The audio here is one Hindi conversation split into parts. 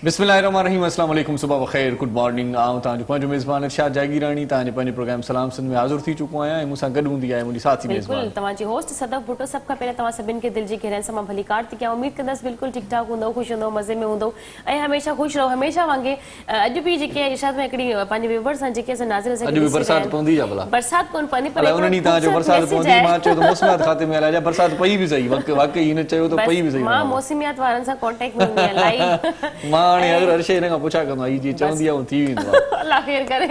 बिस्मिल्लाहिर्रहमानिर्रहीम अस्सलाम वालेकुम सुबह बखैर गुड मॉर्निंग आऊं तांजो पंहिंजो मेज़बान इरशाद जागीरानी तांजे पंहिंजे प्रोग्राम सलाम सिंध में हाज़िर थी चुको आहियां ऐं मूंसां गॾु हूंदी आहे मुंहिंजी साथी बिल्कुल मेज़बान तव्हांजी होस्ट सदफ भुट्टो सभ खां पहिरियों तव्हां सभिनि खे दिलि जी गहराइनि सां मां भली कार थी कयां उमीद कंदसि बिल्कुलु ठीकु ठाक हूंदो ख़ुशि हूंदो मज़े में हूंदो ऐं हमेशह ख़ुशि रहो हमेशह वांगुरु अॼु बि जेके आहे इरशाद में हिकिड़ी पंहिंजे व्यूअर्स सां जेके असां नाज़िर अॼु बि बरसाति पवंदी आहे भला बरसाति कोन पवंदी अलाए उन ॾींहुं तव्हां चयो बरसाति पवंदी मां चयो त मौसमियात खाते में हलाए बरसाति पई बि सही वाकई हिन चयो त पई बि सही मां मौसमियात वारनि सां कॉन्टेक्ट में हूंदी आहियां लाइव मां हाणे अगरि हर शइ हिन खां पुछा कंदो आहियां जी चवंदी आहे थी वेंदो आहे अल्लाह ख़ैर करे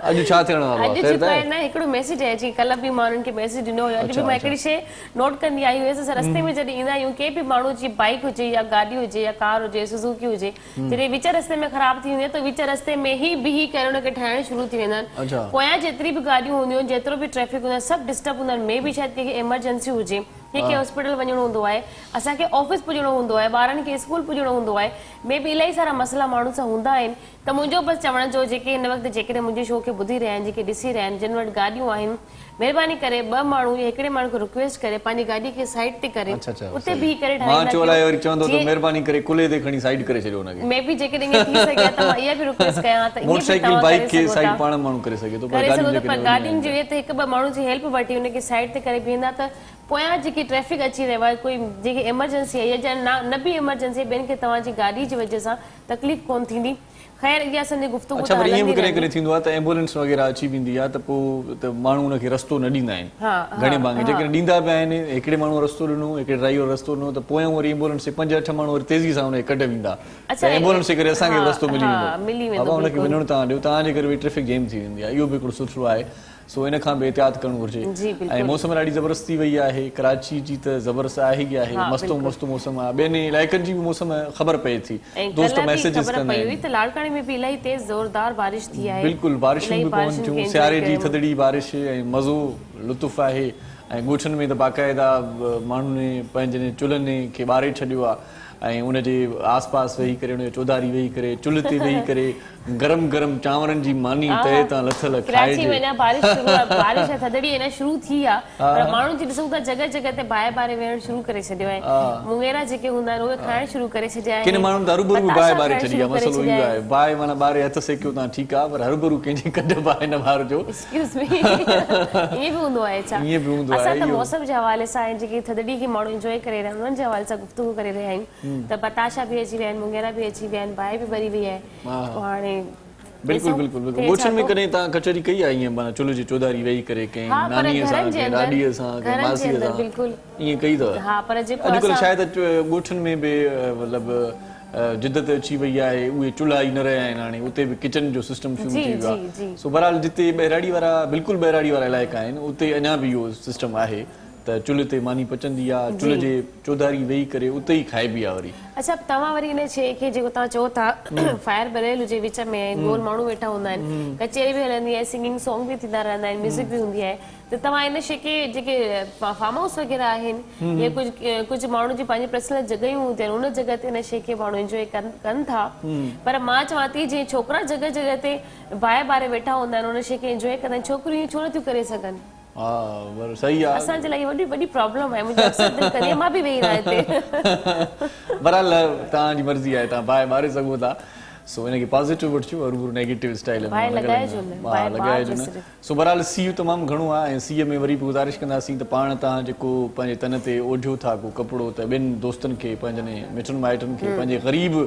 अॼु छा थियण वारो आहे अॼु जेको आहे न हिकिड़ो मैसेज आहे जी कल्ह बि माण्हुनि खे मैसेज ॾिनो हुयो अॼु बि मां हिकिड़ी शइ नोट कंदी आई हुयसि असां रस्ते में जॾहिं ईंदा आहियूं के बि माण्हू जी बाइक हुजे या गाॾी हुजे या कार हुजे सुज़ुकी हुजे जॾहिं विच रस्ते में ख़राब थी वेंदी आहे त विच रस्ते में ई बीही करे हुनखे ठाहिण शुरू थी वेंदा आहिनि पोयां जेतिरी बि गाॾियूं हूंदियूं आहिनि जेतिरो बि ट्रैफिक हूंदो आहे सभु डिस्टर्ब हूंदा आहिनि मे बि शायदि कंहिंखे एमरजेंसी हुजे कंहिंखे हॉस्पिटल वञिणो हूंदो आहे असांखे ऑफिस पुॼणो हूंदो आहे ॿारनि खे स्कूल पुॼणो हूंदो आहे मे बि इलाही सारा मसइला माण्हुनि सां हूंदा आहिनि त मुंहिंजो बसि चवण जो जेके हिन वक़्तु जेकॾहिं मुंहिंजे शो खे ॿुधी रहिया आहिनि जेके ॾिसी रहिया आहिनि जिन वटि गाॾियूं आहिनि महिरबानी करे ॿ माण्हू या हिकिड़े माण्हू खे रिक्वेस्ट करे पंहिंजी गाॾी खे साइड ते करे उते बीही करे मां चोलाए वरी चवंदो त महिरबानी करे कुले ते खणी साइड करे छॾियो उनखे मे बि जेकॾहिं ईअं थी सघे त मां इहा बि रिक्वेस्ट कयां त मोटरसाइकिल बाइक खे साइड पाण माण्हू करे सघे थो पर गाॾियुनि जी त हिकु ॿ माण्हू जी हेल्प वठी उनखे साइड ते करे बीहंदा त पोयां जेकी ट्रैफिक अची रहियो आहे कोई जेकी एमरजेंसी आहे या न बि एमरजेंसी आहे ॿियनि खे तव्हांजी गाॾी जी वजह सां तकलीफ़ कोन थींदी ख़ैर इहा असांजी गुफ़्तगू अच्छा पर ईअं बि कॾहिं कॾहिं थींदो आहे त एम्बुलेंस वग़ैरह अची वेंदी आहे त पोइ त माण्हू हुनखे रस्तो न ॾींदा आहिनि घणे भाङे जेकॾहिं ॾींदा पिया आहिनि हिकिड़े माण्हू रस्तो ॾिनो हिकिड़े ड्राइवर रस्तो ॾिनो त पोयां वरी एम्बुलेंस जे 5-8 माण्हू वरी तेज़ी सां हुनखे कढ वेंदा त एम्बुलेंस जे करे असांखे रस्तो मिली वेंदो हुनखे वञणु तव्हां ॾियो तव्हांजे करे वरी ट्रैफिक जैम थी वेंदी आहे इहो बि हिकिड़ो सुठो आहे सो इन खां बि एहतियात करणु घुरिजे ऐं मौसम ॾाढी ज़बरदस्त थी वई आहे कराची जी त ज़बरदस्त आहे ई आहे मस्तो मस्तो मौसम आहे ॿियनि इलाइक़नि जी बि मौसम ख़बर पए थी दोस्त मैसेजिस कंदा आहिनि त लाड़काणे में बि इलाही तेज़ ज़ोरदार बारिश थी आहे बिल्कुलु बारिशूं बि पवनि थियूं सियारे जी थधड़ी बारिश ऐं मज़ो लुत्फ़ आहे ऐं ॻोठनि में त बाक़ाइदा माण्हुनि पंहिंजे चुल्हनि खे ॿारे छॾियो आहे ऐं उनजे आस पास वेही करे उनजो चौधारी वेही करे चुल्ह ते वेही करे गरम गरम चांवरनि जी मानी तए तां लथल खाइजे बारिश थधड़ी अञा शुरू थी आहे पर माण्हू जी ॾिसूं था जॻह जॻह ते बाहि बारे वेहण शुरू करे छॾियो आहे मुंगेरा जेके हूंदा आहिनि उहे खाइण शुरू करे छॾिया आहिनि किन माण्हुनि त हरूभरू बि बाहि ॿारे छॾी आहे मसइलो इहो आहे बाहि माना ॿारे हथ सेकियो तव्हां ठीकु आहे पर हरूभरू कंहिंजी कढ बाहि न ॿारिजो ईअं बि हूंदो आहे छा ईअं बि हूंदो आहे असां त मौसम जे हवाले सां जेकी थधड़ी खे माण्हू इंजॉय करे रहिया आहिनि उन्हनि जे हवाले सां गुफ़्तगू करे रहिया आहियूं त बताशा बि अची विया आहिनि मुंगेरा बि अची विया आहिनि बाहि बि भरी वई आहे हाणे बिल्कुल बिल्कुल बिल्कुल ॻोठनि में कॾहिं तव्हां कचहरी कई आहे ईअं माना चुल्ह जी चौधारी वेही करे कंहिं नानीअ सां कंहिं ॾाॾीअ सां कंहिं मासीअ सां ईअं कई अथव अॼुकल्ह शायदि ॻोठनि में बि मतिलबु जिदत अची वई आहे उहे चुल्हा ई न रहिया आहिनि हाणे उते बि किचन जो सिस्टम शुरू थी वियो आहे सो बहरहाल जिते बहिराड़ी वारा बिल्कुलु बहिराड़ी वारा इलाइक़ा आहिनि उते अञा बि इहो सिस्टम आहे त चुल्ह ते मानी पचंदी आहे चुल्ह जे चौधारी वेही करे उते ई खाइबी आहे वरी अच्छा तव्हां वरी इन शइ खे जेको तव्हां चओ था फायर बरेल हुजे विच में गोल माण्हू वेठा हूंदा आहिनि कचहरी बि हलंदी आहे सिंगिंग सॉन्ग बि थींदा रहंदा आहिनि म्यूज़िक बि हूंदी आहे त तव्हां इन शइ खे जेके फार्म हाउस वग़ैरह आहिनि या कुझु माण्हू जी पंहिंजी पर्सनल जॻहियूं हूंदियूं आहिनि उन जॻह ते इन शइ खे माण्हू इंजॉय कनि था पर मां चवां थी जीअं छोकिरा जॻह जॻह ते बाहि ॿारे वेठा हूंदा आहिनि उन शइ खे इंजॉय कंदा आहिनि छोकिरियूं ईअं छो नथियूं करे सघनि सही आहे असांजे लाइ वॾी प्रॉब्लम आहे मुंहिंजो अक्सर दिलि कंदी आहे मां बि वेही रहिया हिते बहरहाल तव्हांजी मर्ज़ी आहे तव्हां बाहि ॿारे सघो था सो इनखे पॉज़िटिव वठिजो और नेगेटिव स्टाइल में लॻाइजो न सो बहरहाल सीउ तमामु घणो आहे ऐं सीउ में वरी बि गुज़ारिश कंदासीं त पाण तव्हां जेको पंहिंजे तन ते ओढ़ियो था को कपिड़ो त ॿियनि दोस्तनि खे पंहिंजनि मिटनि माइटनि खे पंहिंजे ग़रीब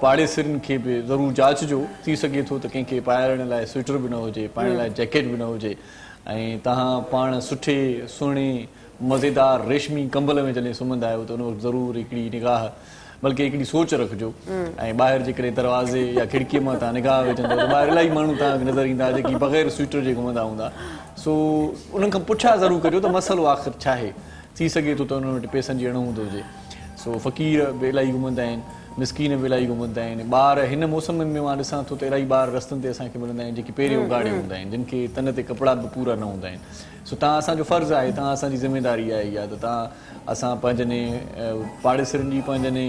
पाड़ेसिरनि खे बि ज़रूरु जांचजो थी सघे थो त कंहिंखे पाइण लाइ स्वेटर बि न हुजे पाइण लाइ जैकेट बि न हुजे ऐं तव्हां पाण सुठे सुहिणे मज़ेदार रेशमी कंबल में जॾहिं सुम्हंदा आहियो त उन वक़्तु ज़रूरु हिकिड़ी निगाह बल्कि हिकिड़ी सोच रखिजो ऐं ॿाहिरि जेकॾहिं दरवाज़े या खिड़कीअ मां तव्हां निगाह विझंदव त ॿाहिरि इलाही माण्हू तव्हांखे नज़र ईंदा जेकी बग़ैर स्वेटर जे घुमंदा हूंदा सो उन्हनि खां पुछा ज़रूरु कजो त मसइलो आख़िर छा आहे थी सघे थो त उन्हनि वटि पैसनि जी अणु हूंदो हुजे सो फ़क़ीर बि इलाही घुमंदा आहिनि मिसकीन बि इलाही घुमंदा आहिनि ॿार हिन मौसम में मां ॾिसां थो त इलाही ॿार रस्तनि ते असांखे मिलंदा आहिनि जेके पहिरियों उगाड़े हूंदा आहिनि जिन खे तन ते कपिड़ा बि पूरा न हूंदा आहिनि सो तव्हां असांजो फ़र्ज़ु आहे, तव्हां असांजी ज़िमेदारी आहे इहा त तव्हां असां पंहिंजनि पाड़ेसरनि जी पंहिंजनि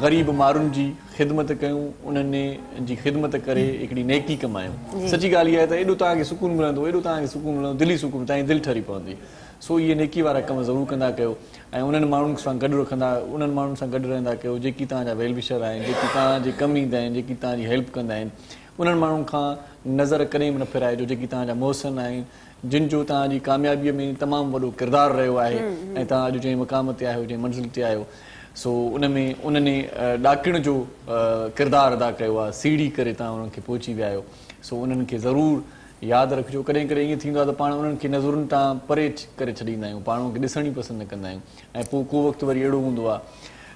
ग़रीब माण्हुनि जी ख़िदमत कयूं, उन्हनि जी ख़िदमत करे हिकिड़ी नेकी कमायूं। सची ॻाल्हि इहा आहे त एॾो तव्हांखे सुकून मिलंदो, एॾो तव्हांखे सुकून मिलंदो, दिली सुकून, तव्हांजी दिलि ठरी पवंदी। सो इहे नेकी वारा कम ज़रूरु कंदा कयो ऐं उन्हनि माण्हुनि सां गॾु रखंदा, उन्हनि माण्हुनि सां गॾु रहंदा कयो जेकी तव्हांजा वेल विशर आहिनि, जेकी तव्हांजे कमु ईंदा आहिनि, जेकी तव्हांजी हेल्प कंदा आहिनि। उन्हनि माण्हुनि खां नज़र कॾहिं बि न फिराइजो जेकी तव्हांजा मोहसिन आहिनि, जिन जो तव्हांजी कामयाबीअ में तमामु वॾो किरदारु रहियो आहे ऐं तव्हां अॼु जंहिं मक़ाम ते आहियो, जंहिं मंज़िल ते आहियो, सो उन में उन्हनि ॾाकिण जो किरदारु अदा कयो आहे, सीढ़ी करे तव्हां उन्हनि खे पहुची विया आहियो। सो उन्हनि खे ज़रूरु यादि रखिजो। कॾहिं कॾहिं ईअं थींदो आहे त पाण उन्हनि खे नज़रुनि तां परे करे छॾींदा आहियूं, पाण उन्हनि खे ॾिसण ई पसंदि न कंदा आहियूं ऐं पोइ को वक़्तु वरी अहिड़ो हूंदो आहे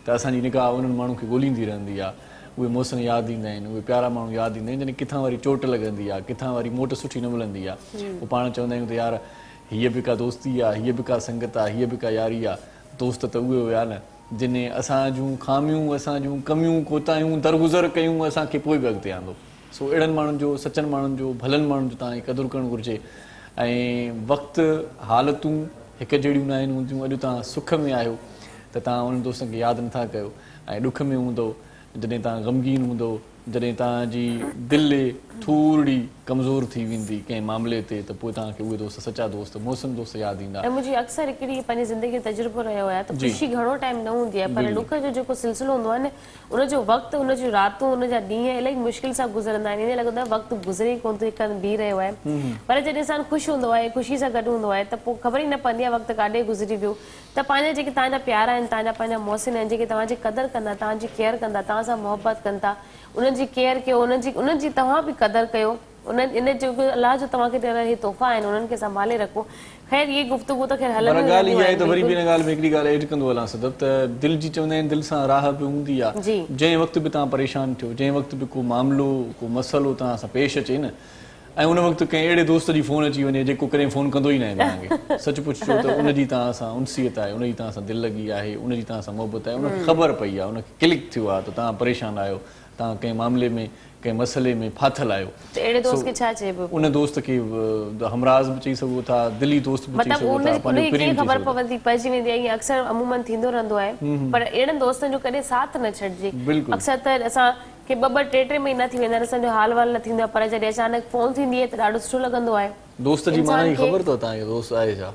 त असांजी निगाह उन्हनि माण्हुनि खे ॻोल्हींदी रहंदी आहे। उहे मोहसिन यादि ईंदा आहिनि, उहे प्यारा माण्हू यादि ईंदा आहिनि जॾहिं किथां वरी चोट लॻंदी आहे, किथां वरी मोट सुठी न मिलंदी आहे। पोइ पाण चवंदा आहियूं त यार हीअ बि का दोस्ती आहे, हीअ बि का संगत आहे, हीअ बि का यारी आहे। दोस्त त उहे हुया न जिन असां जूं खामियूं, असां जूं कमियूं कोताहियूं दरगुज़र कयूं, असांखे पोइ बि अॻिते आंदो। सो अहिड़नि माण्हुनि जो, सचनि माण्हुनि जो, भलनि माण्हुनि जो तव्हांखे क़दुरु करणु घुरिजे। ऐं वक़्तु हालतूं हिकु जहिड़ियूं न आहिनि हूंदियूं। अॼु तव्हां सुख में आहियो त तव्हां उन्हनि दोस्तनि खे यादि नथा कयो ऐं ॾुख में हूंदो, जॾहिं तव्हां गमगीन हूंदो, जॾहिं तव्हांजी दिलि थोरी कमज़ोर थी वेंदी कंहिं मामले ते, त पोइ तव्हांखे उहे दोस्त, सचा दोस्त, मोहसिन दोस्त यादि ईंदा। ऐं मुंहिंजी अक्सर हिकिड़ी पंहिंजी ज़िंदगी तजुर्बो रहियो आहे त ख़ुशी घणो टाइम न हूंदी आहे, पर ॾुख जो जेको सिलसिलो हूंदो आहे न, उनजो वक़्तु, उनजूं रातूं, उनजा ॾींहं इलाही मुश्किल सां गुज़रंदा आहिनि। ईअं लॻंदो आहे वक़्तु गुज़रे ई कोन थो, हिकु हंधि बीह रहियो आहे। पर जॾहिं इंसानु ख़ुशि हूंदो आहे, ख़ुशी सां गॾु हूंदो आहे, त पोइ ख़बर ई न पवंदी आहे वक़्तु काॾे गुज़री वियो। त पंहिंजा जेके तव्हांजा प्यारा आहिनि, तव्हांजा पंहिंजा मोहसिन आहिनि, जेके तव्हांजी क़दुरु कंदा, तव्हांजी केयर कंदा, तव्हां सां मोहबत कनि था, उन्हनि जी केयर कयो, उन्हनि जी तव्हां बि क़दुरु कयो। इन जेको अलाह जो तव्हांखे ॾियलु इहे तोहफ़ा आहिनि, उन्हनि खे संभाले रखो। ख़ैर इहे गुफ़्तगू त ख़ैर हलंदी पर ॻाल्हि इहा आहे त वरी बि हिन ॻाल्हि में हिकिड़ी ॻाल्हि एड कंदो हलां सदब, त दिलि जी चवंदा आहिनि दिलि सां राह बि हूंदी आहे। जंहिं वक़्तु बि तव्हां परेशान थियो, जंहिं वक़्तु बि को मामिलो, को मसइलो तव्हां सां पेश अचे न, ऐं उन वक़्तु कंहिं अहिड़े दोस्त जी फ़ोन अची वञे जेको कॾहिं फ़ोन कंदो ई न आहे तव्हांखे, सच पुछो त उनजी तव्हां सां उनसियत आहे, उनजी तव्हां सां दिलि लॻी आहे, उनजी तव्हां सां मोहबत आहे, उनखे ख़बर पई आहे, उनखे क्लिक थियो आहे त तव्हां परेशान आहियो, तव्हां कंहिं मामले में, कंहिं मसइले में फाथल आहियो, अहिड़े दोस्त खे छा चइबो? उन दोस्त खे हमराज़ बि चई सघो था, दिली दोस्त बि चई सघो था, पंहिंजो प्रेम ख़बर पइजी वेंदी आहे। अक्सर अमूमन थींदो रहंदो आहे, पर अहिड़नि दोस्तनि जो कॾहिं साथ न छॾिजे। अक्सर त असां खे ॿ टे महीना थी वेंदा आहिनि, असांजो हाल वाल न थींदो आहे, पर जॾहिं अचानक फ़ोन थींदी आहे त ॾाढो सुठो लॻंदो आहे। दोस्त जी माना ख़बर अथव तव्हांखे दोस्त आहे छा?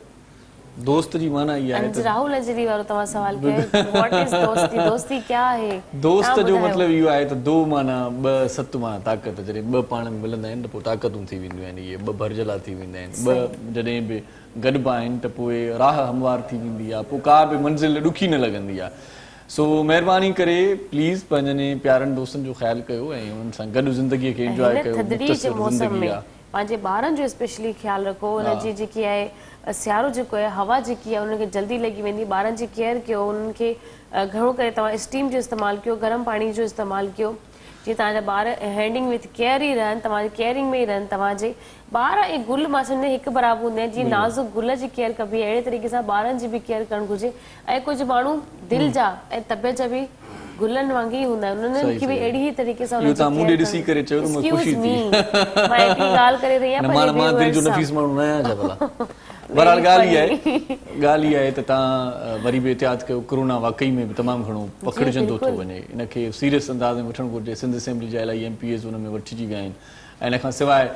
दोस्त जी माना इहा आहे, राहुल अंजरी वारो तव्हां सवाल कयो, व्हाट इज दोस्ती? दोस्ती क्या है? दोस्त जो मतिलबु इहो आहे त दो माना ॿ, सत माना ताक़त। जॾहिं ॿ पाण में मिलंदा आहिनि त पोइ ताक़तूं थी वेंदियूं आहिनि, इहे ॿ भरजला थी वेंदा आहिनि। ॿ जॾहिं बि गॾिबा आहिनि त पोइ राह हमवार थी वेंदी आहे, पोइ का बि मंज़िल ॾुखी न लॻंदी आहे। सो महिरबानी करे प्लीज़ पंहिंजनि प्यारनि दोस्तनि जो ख़्यालु कयो ऐं उन्हनि सां गॾु ज़िंदगीअ खे एंजॉय कयो। पंहिंजे ॿारनि जो स्पेशली ख़्यालु रखो, उनजी जेकी आहे सियारो जेको आहे, हवा जेकी आहे उनखे जल्दी लॻी वेंदी। ॿारनि जी केयर कयो, उन्हनि खे घणो करे तव्हां स्टीम जो इस्तेमालु कयो, गरम पाणी जो इस्तेमालु कयो, जीअं तव्हांजा ॿार हैंडिंग विथ केयर ई रहनि, तव्हांजी केयरिंग में ई रहनि। तव्हांजे ॿार ऐं गुल मां सम्झो हिकु बराबरि हूंदा आहिनि, जीअं नाज़ुक गुल जी केयर कबी आहे, अहिड़े तरीक़े सां ॿारनि जी बि केयर करणु घुरिजे। ऐं कुझु माण्हू दिलि जा ऐं तबियत जा बि गुलनि वांगुरु ई हूंदा आहिनि, उन्हनि खे बि अहिड़ी ई तरीक़े सां ॻाल्हि करे रही आहियां। बहरहाल ॻाल्हि इहा आहे त तव्हां वरी बि एहतियात कयो। कोरोना वाकई में बि तमामु घणो पकड़जंदो थो वञे, इनखे सीरियस अंदाज़ में वठणु घुरिजे। सिंध असेंबली जा इलाही MPs उन में वठिजी विया आहिनि। ऐं इन खां सवाइ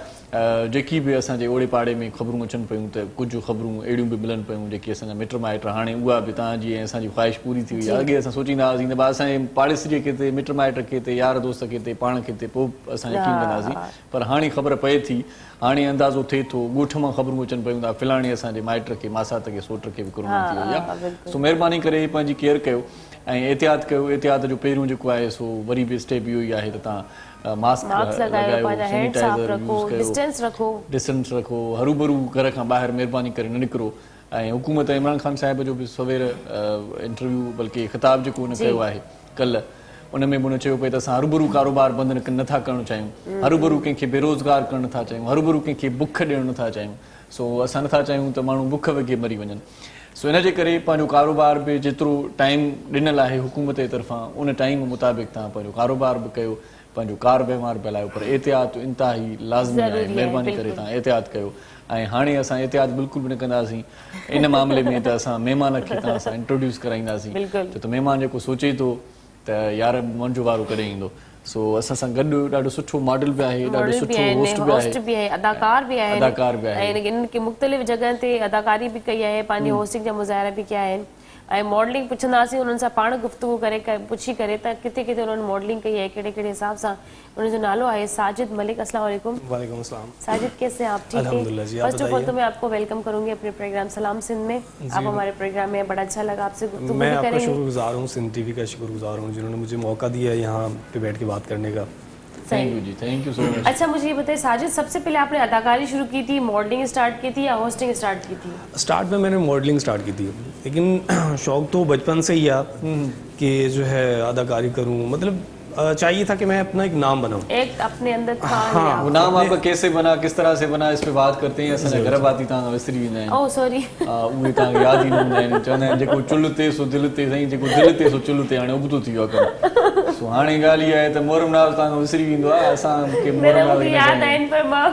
जेकी बि असांजे ओड़े पाड़े में ख़बरूं अचनि पियूं त कुझु ख़बरूं अहिड़ियूं बि मिलनि पियूं जेके असांजा मिट माइट, हाणे उहा बि तव्हांजी ऐं असांजी ख़्वाहिश पूरी थी वई आहे। अॻे असां सोचींदा हुआसीं त असांजे पाड़ेसिरीअ खे ते, मिट माइट खे ते, यार दोस्त खे ते, पाण खे ते, पोइ असां यकीन कंदासीं। पर हाणे ख़बर पए थी, हाणे अंदाज़ो थिए थो, ॻोठ मां ख़बरूं अचनि पियूं था फलाणे असांजे माइट खे, मासात खे, सोट खे बि कोरोना थी वई आहे। सो महिरबानी करे पंहिंजी केयर कयो ऐं एहतियात कयो। एहतियात जो पहिरियों जेको आहे सो वरी बि स्टेप इहो ई आहे त तव्हां मास्क लॻायो, सैनिटाइज़र यूज़ कयो, डिस्टेंस रखो, हरूभरू घर खां ॿाहिरि महिरबानी करे न निकिरो। ऐं हुकूमत इमरान ख़ान साहिब जो बि सवेर इंटरव्यू बल्कि ख़िताब जेको हुन कयो आहे कल्ह, उन में बि उन चयो पिए त असां हरूभरू कारोबार बंदि नथा करणु चाहियूं, हरूभरू कंहिंखे बेरोज़गार करणु नथा चाहियूं, हरूभरू कंहिंखे बुख ॾियणु नथा चाहियूं। सो असां नथा चाहियूं त माण्हू बुख वगे मरी वञनि। सो इन जे करे पंहिंजो कारोबार बि जेतिरो टाइम ॾिनल आहे हुकूमत जे तरफ़ां, उन टाइम मुताबिक़ तव्हां पंहिंजो कारोबार बि कयो, पंहिंजो कार व्यवहार पिया लाहियो, पर एहतियात इंतिहाई लाज़मी आहे, महिरबानी करे तव्हां एहतियात कयो। ऐं हाणे असां एहतियात बिल्कुलु बि न कंदासीं इन मामले में त असां महिमान खे तव्हां सां इंट्रोड्यूस कराईंदासीं, छो त महिमान जेको सोचे थो त यार मुंहिंजो वारो कॾहिं ईंदो। सो असां सां गॾु ॾाढो सुठो मॉडल बि आहे, ॾाढो सुठो होस्ट बि आहे, अदाकार बि आहे, ऐं इनके मुख़्तलिफ़ जॻहनि ते अदाकारी बि कई आहे, पंहिंजी होस्टिंग जा मुज़ाहिरा बि कया आहिनि ऐं मॉडलिंग पुछंदासीं उन्हनि सां पाण गुफ़्तगू करे पुछी करे त किथे किथे उन्हनि मॉडलिंग कई है, कहिड़े कहिड़े हिसाब सां। उन जो नालो है साजिद मलिक। अस्सलाम वालेकुम। वालेकुम अस्सलाम। साजिद कैसे हैं आप? ठीक है। फर्स्ट ऑफ ऑल तो मैं आपको वेलकम करूंगी अपने प्रोग्राम सलाम सिंध में। आप हमारे प्रोग्राम में, बड़ा अच्छा लगा आपसे गुफ्तगू मैं करेंगे। आपका शुक्रगुजार हूँ, सिंध टीवी का शुक्रगुजार हूँ जिन्होंने मुझे मौका दिया है यहाँ पे बैठ के बात करने का। थैंक यू जी, थैंक यू सो मच। अच्छा मुझे ये बताइए साजिद, सबसे पहले आपने अदाकारी शुरू की थी, मॉडलिंग स्टार्ट की थी या होस्टिंग स्टार्ट की थी? स्टार्ट में मैंने मॉडलिंग स्टार्ट की थी, लेकिन शौक तो बचपन से ही है कि जो है अदाकारी करूँ, मतलब चाहिए था कि मैं अपना एक नाम बनाऊं, एक अपने अंदर था। हाँ, वो नाम आपका कैसे बना, किस तरह से बना, इस पे बात करते हैं। असां घर बाती तव्हां विसरी वेंदा आहिनि। Oh sorry. उहे तव्हांखे यादि ई न हूंदा आहिनि। चवंदा आहिनि जेको चुल्ह ते सो दिलि ते, साईं जेको दिलि ते सो चुल्ह ते, हाणे उबतो थी वियो आहे कमु। सो हाणे ॻाल्हि इहा आहे त मोहरम नाज़ तव्हांखां विसरी वेंदो आहे। असांखे मोहरम नाज़ यादि आहिनि पर मां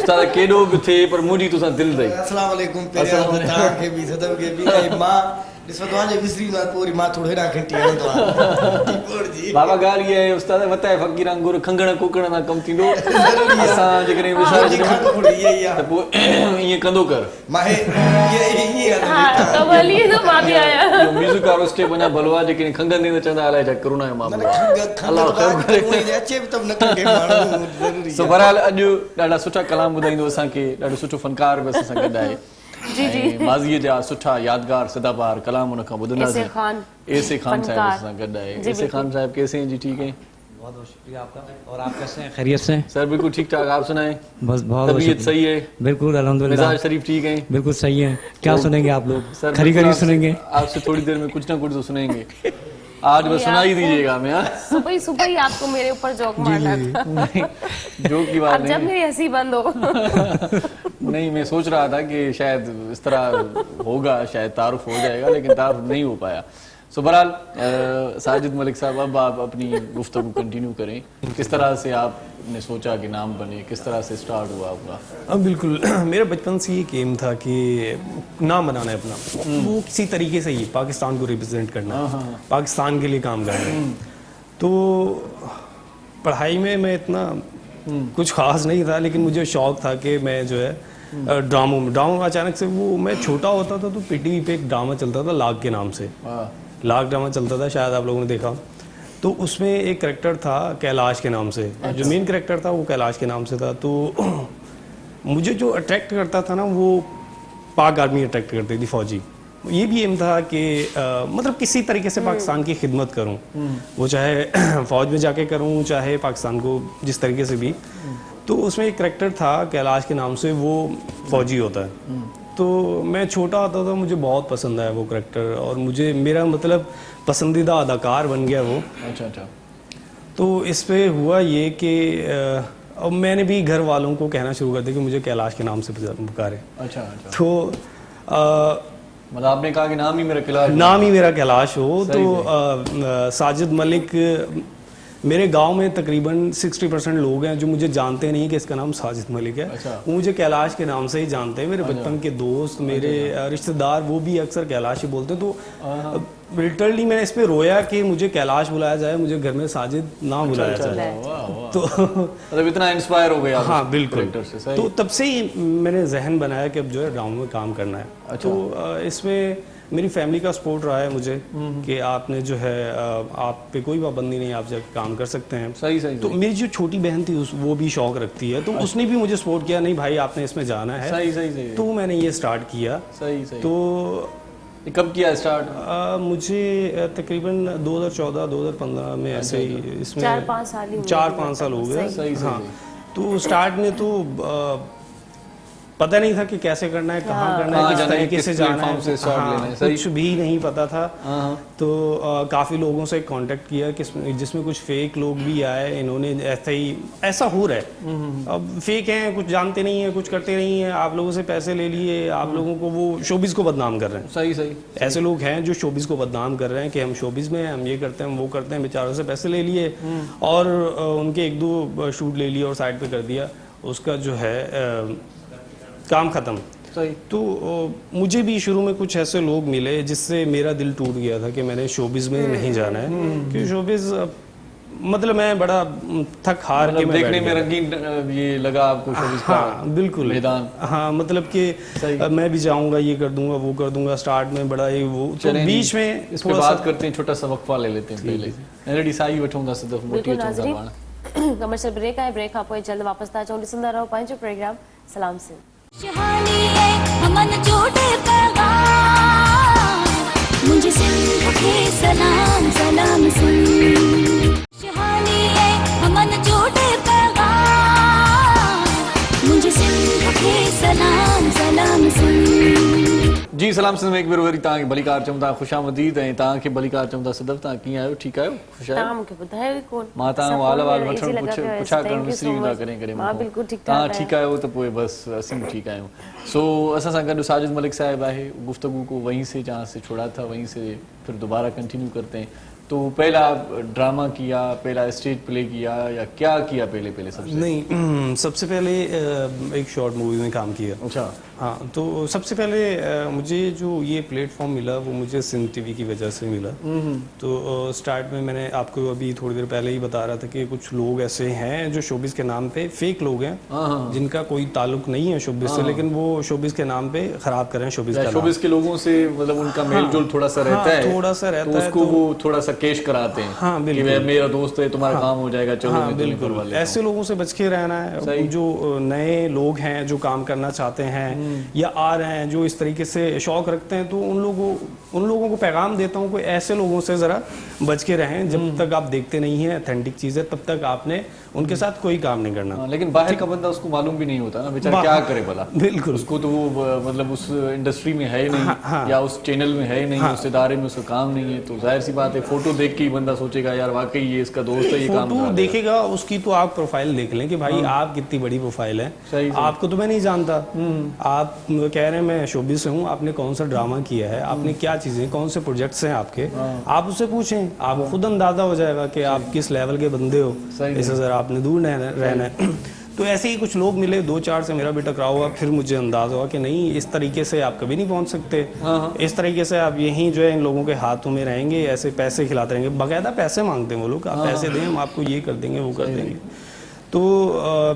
उस्ताद केॾो बि थिए पर मुंहिंजी तोसां दिलि अथई। अस्सलाम वालेकुम। पहिरियां तव्हांखे बि सदम खे बि ऐं मां ॾिसो तव्हांजे विसरी वेंदो आहे, पोइ वरी मां थोरो हेॾां घंटी हणंदो आहियां। बाबा ॻाल्हि इहा आहे उस्ताद, वताए फ़क़ीर वांगुरु खंगण कुकण सां कमु थींदो। असां जेकॾहिं विसारे त पोइ ईअं कंदो कर। म्यूज़िक वारो स्टेप अञा भलो आहे, जेकॾहिं खंगंदे त चवंदा अलाए छा कोरोना जो मामलो आहे। सो बहरहाल अॼु ॾाढा सुठा कलाम ॿुधाईंदो असांखे, ॾाढो सुठो फनकार बि असां सां गॾु आहे। माज़ीअ जा सुठा यादगार सदाबहार कलाम उन खां ॿुधंदासीं। एसे खान साहब असां सां गॾु आहे। एसे खान साहब कैसे हैं जी? ठीक है, बहुत बहुत शुक्रिया आपका। और आप कैसे हैं? खैरियत से? सर बिल्कुल ठीक ठाक, आप सुनाएं? बस बहुत तबीयत सही है? बिल्कुल अल्हम्दुलिल्लाह। मिजाज शरीफ ठीक है? बिल्कुल सही है। क्या सुनेंगे आप लोग? सर खरी खरी सुनेंगे? आपसे थोड़ी देर में कुछ ना कुछ तो सुनेंगे। आज बस सुना ही दीजिएगा हमें। सुबह सुबह ही आपको मेरे ऊपर जोक मारना था। जोक की बात नहीं, जब मेरी हंसी बंद हो। नहीं, मैं सोच रहा था कि शायद इस तरह होगा, शायद तारुफ हो जाएगा, लेकिन तारुफ नहीं हो पाया। सो बहरहाल साजिद मलिक साहब, अब आप अपनी गुफ्तगू कंटिन्यू करें। किस तरह से आपने सोचा कि नाम बने, किस तरह से स्टार्ट हुआ आपका? अब बिल्कुल मेरा बचपन से ये एम था कि नाम बनाना है अपना, वो किसी तरीके से ही पाकिस्तान को रिप्रेजेंट करना, पाकिस्तान के लिए काम करना। तो पढ़ाई में मैं इतना कुछ खास नहीं था, लेकिन मुझे शौक था कि मैं जो है ड्रामों अचानक से, वो मैं छोटा होता था तो पीटीवी पे एक ड्रामा चलता था लाग के नाम से, लाग ड्रामा चलता था, शायद आप लोगों ने देखा। तो उसमें एक कैरेक्टर था कैलाश के नाम से, जो मेन कैरेक्टर था वो कैलाश के नाम से था। तो मुझे जो अट्रैक्ट करता था ना, वो पाक आर्मी अट्रैक्ट करती थी, फौजी। ये भी एम था कि मतलब किसी तरीके से पाकिस्तान की खिदमत करूं, वो चाहे फौज में जाके करूं, चाहे पाकिस्तान को जिस तरीके से भी। तो उसमें एक कैरेक्टर था कैलाश के नाम से, वो फौजी होता है। तो मैं छोटा होता था, मुझे बहुत पसंद आया वो कैरेक्टर, और मुझे मेरा मतलब पसंदीदा अदाकार बन गया वो। अच्छा अच्छा। तो इस पे हुआ ये कि अब मैंने भी घर वालों को कहना शुरू कर दिया कि मुझे कैलाश के नाम से पुकारे। अच्छा अच्छा। तो मतलब आपने कहा कि नाम ही मेरा कैलाश, नाम ही मेरा कैलाश हो। तो साजिद मलिक, मेरे गांव में तकरीबन 60% लोग हैं जो मुझे जानते नहीं कि इसका नाम साजिद मलिक है। अच्छा। वो मुझे कैलाश के नाम से ही जानते हैं। मेरे बचपन के दोस्त, मेरे रिश्तेदार, वो भी अक्सर कैलाश ही बोलते हैं। तो लिटरली मैंने इस पे रोया कि मुझे कैलाश बुलाया जाए, मुझे घर में साजिद ना बुलाया जाए। तो मतलब इतना इंस्पायर हो गया। हाँ बिल्कुल। तो तब से ही मैंने जहन बनाया कि अब जो है ड्रामा में काम करना है। तो इसमें मेरी फैमिली का सपोर्ट रहा है मुझे कि आपने जो है आप पे कोई पाबंदी नहीं, आप जब काम कर सकते हैं। सही सही। तो मेरी जो छोटी बहन थी वो भी शौक रखती है, तो उसने भी मुझे सपोर्ट किया, नहीं भाई आपने इसमें जाना है। सही सही सही। तो मैंने ये स्टार्ट किया। सही सही। तो कब किया स्टार्ट? मुझे तकरीबन 2014-2015 में ऐसे ही, इसमें 4-5 साल ही 4-5 साल हो गए। सही हाँ। तो स्टार्ट में तो पता नहीं था कि कैसे करना है, कहाँ करना है, किस तरीके से जाना है, से शॉट लेना है, सही। कुछ भी नहीं पता था। तो काफ़ी लोगों से कांटेक्ट किया जिसमें कुछ फेक लोग भी आए, इन्होंने ऐसा हो रहा है। अब फेक हैं, कुछ जानते नहीं है, कुछ करते नहीं है, आप लोगों से पैसे ले लिए, आप लोगों को वो शोबिस को बदनाम कर रहे हैं। सही सही। ऐसे लोग हैं जो शोबिस को बदनाम कर रहे हैं कि हम शोबिस में हैं, हम ये करते हैं, हम वो करते हैं, बेचारों से पैसे ले लिए और उनके 1-2 शूट ले लिए और साइड पे कर दिया, उसका जो है काम खत्म। सही। तो मुझे भी शुरू में कुछ ऐसे लोग मिले जिससे मेरा दिल टूट गया था कि मैंने शोबिस में नहीं जाना है, क्योंकि शोबिस मतलब मैं बड़ा थक हार के मैं देखने में रंगीन ये लगा आपको शोबिस का बिल्कुल मैदान। हाँ, मतलब कि मैं भी जाऊंगा, ये कर दूंगा, वो कर दूंगा, स्टार्ट में बड़ा ये वो, तो बीच में इस पे बात करते हैं, छोटा सा वक्फा ले लेते हैं पहले। रेडी साई वठूंगा सिर्फ मोटी वठूंगा कमर्शियल ब्रेक आहे, ब्रेक खां पोइ जल्द वापस था अचूं, ॾिसंदा रहो पंहिंजो प्रोग्राम सलाम सिंध। मुझे सिंध खे सलाम सलाम सिंध, शहानी है हमन जोड़े पैगाम, मुझे सिंध खे सलाम सलाम सिंध। जी सलाम सिंध में एक बार वरी तव्हांखे भलीकार चऊं था, ख़ुशामदीद, ऐं तव्हांखे भलीकार चऊं था। सिदफ, तव्हां कीअं आहियो? ठीकु आहियो? ख़ुशि आहियो? तव्हां मूंखे ॿुधायो ई कोन। मां तव्हां हाल वाल वठण पुछा करणु विसरी वेंदा करे करे। मां बिल्कुलु ठीकु तव्हां ठीकु आहियो त पोइ बसि असीं बि ठीकु आहियूं। सो असां सां गॾु साजिद मलिक साहिब आहे। गुफ्तगू को वहीं से जहाँ से छोड़ा था वहीं से फिर दोबारा कंटिन्यू करते हैं। तो पहला ड्रामा किया, पहला स्टेज प्ले किया, या क्या किया पहले सबसे? नहीं, सबसे पहले एक शॉर्ट मूवी में काम किया। अच्छा। हाँ, तो सबसे पहले मुझे जो ये प्लेटफॉर्म मिला वो मुझे सिंध टीवी की वजह से मिला। तो स्टार्ट में मैंने आपको अभी थोड़ी देर पहले ही बता रहा था कि कुछ लोग ऐसे हैं जो शोबिस के नाम पे फेक लोग हैं, जिनका कोई ताल्लुक नहीं है शोबिस से, लेकिन वो शोबिस के नाम पे खराब कर रहे हैं शोबिस का नाम। शोबिस के लोगों से मतलब उनका मेल जोल थोड़ा सा रहता है, थोड़ा सा रहता है, उसको वो थोड़ा सा केश कराते हैं। हाँ, बिल्कुल, कि मेरा दोस्त है, तुम्हारा काम हो जाएगा, चलो हाँ, बिल्कुल। ऐसे लोगों से बच के रहना है। जो नए लोग हैं जो काम करना चाहते हैं या आ रहे हैं जो इस तरीके से शौक रखते हैं, तो उन लोगों को पैगाम देता हूँ, कोई ऐसे लोगों से ज़रा बच के रहें। जब तक आप देखते नहीं हैं ऑथेंटिक चीज़ें, तब तक आपने उनके साथ कोई काम नहीं करना। लेकिन बाहर का बंदा उसको मालूम भी नहीं होता ना, बेचारा क्या करे भला। बिल्कुल, उसको तो वो मतलब उस इंडस्ट्री में है ही नहीं, या उस चैनल में है ही नहीं, उस इदारे में उसका काम नहीं है, तो जाहिर सी बात है फोटो देख के ही बंदा सोचेगा यार वाकई ये इसका दोस्त है, ये काम कर रहा है। फोटो देखेगा उसकी, तो आप प्रोफाइल देख लें कि भाई आप कितनी बड़ी प्रोफाइल है। आपको तो मैं नहीं जानता, आप कह रहे हैं मैं शोबिस से हूँ, आपने कौन सा ड्रामा किया है, आपने क्या चीजें, कौन से प्रोजेक्ट्स हैं आपके, आप उससे पूछें, आपको खुद अंदाजा हो जाएगा कि आप किस लेवल के बंदे हो। इससे जरा आपने दूर रहना है। तो ऐसे ही कुछ लोग मिले, 2-4 से मेरा भी टकराव हुआ, फिर मुझे अंदाजा हुआ कि नहीं, इस तरीके से आप कभी नहीं पहुंच सकते, इस तरीके से आप यहीं जो है इन लोगों के हाथों में रहेंगे, ऐसे पैसे खिलाते रहेंगे, बाकायदा पैसे मांगते हैं वो लोग, आप पैसे दें, हम आपको ये कर देंगे, वो कर देंगे। तो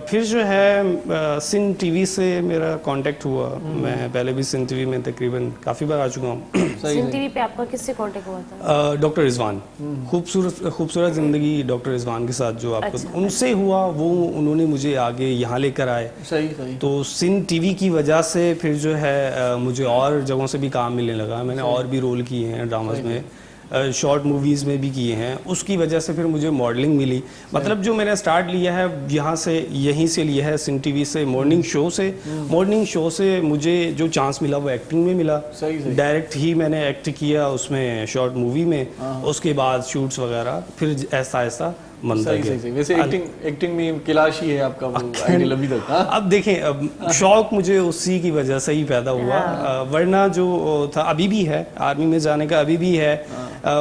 फिर जो है सिंध टीवी से मेरा कांटेक्ट हुआ। मैं पहले भी सिंध टीवी में तकरीबन काफ़ी बार आ चुका हूँ। सिंध टीवी पे आपका किससे कांटेक्ट हुआ था? डॉक्टर रिजवान, खूबसूरत ज़िंदगी डॉक्टर रिजवान के साथ जो आपको उनसे हुआ, वो उन्होंने मुझे आगे यहाँ लेकर आए। सही। तो सिंध टीवी की वजह से फिर जो है मुझे और जगहों से भी काम मिलने लगा। मैंने और भी रोल किए हैं ड्रामाज में, शॉर्ट मूवीज़ में भी किए हैं। उसकी वजह से फिर मुझे मॉडलिंग मिली। मतलब जो मैंने स्टार्ट लिया है यहीं से लिया है, सिंध टीवी से, मॉर्निंग शो से मुझे जो चांस मिला वो एक्टिंग में मिला। डायरेक्ट ही मैंने एक्ट किया उसमें, शॉर्ट मूवी में। उसके बाद शूट्स वगैरह, फिर ऐसा सही। वैसे एक्टिंग में क्लास ही है आपका वो आइडियल अभी तक। अब देखें, अब शौक मुझे उसी की वजह से ही पैदा हुआ, वरना जो था अभी भी है, आर्मी में जाने का अभी भी है।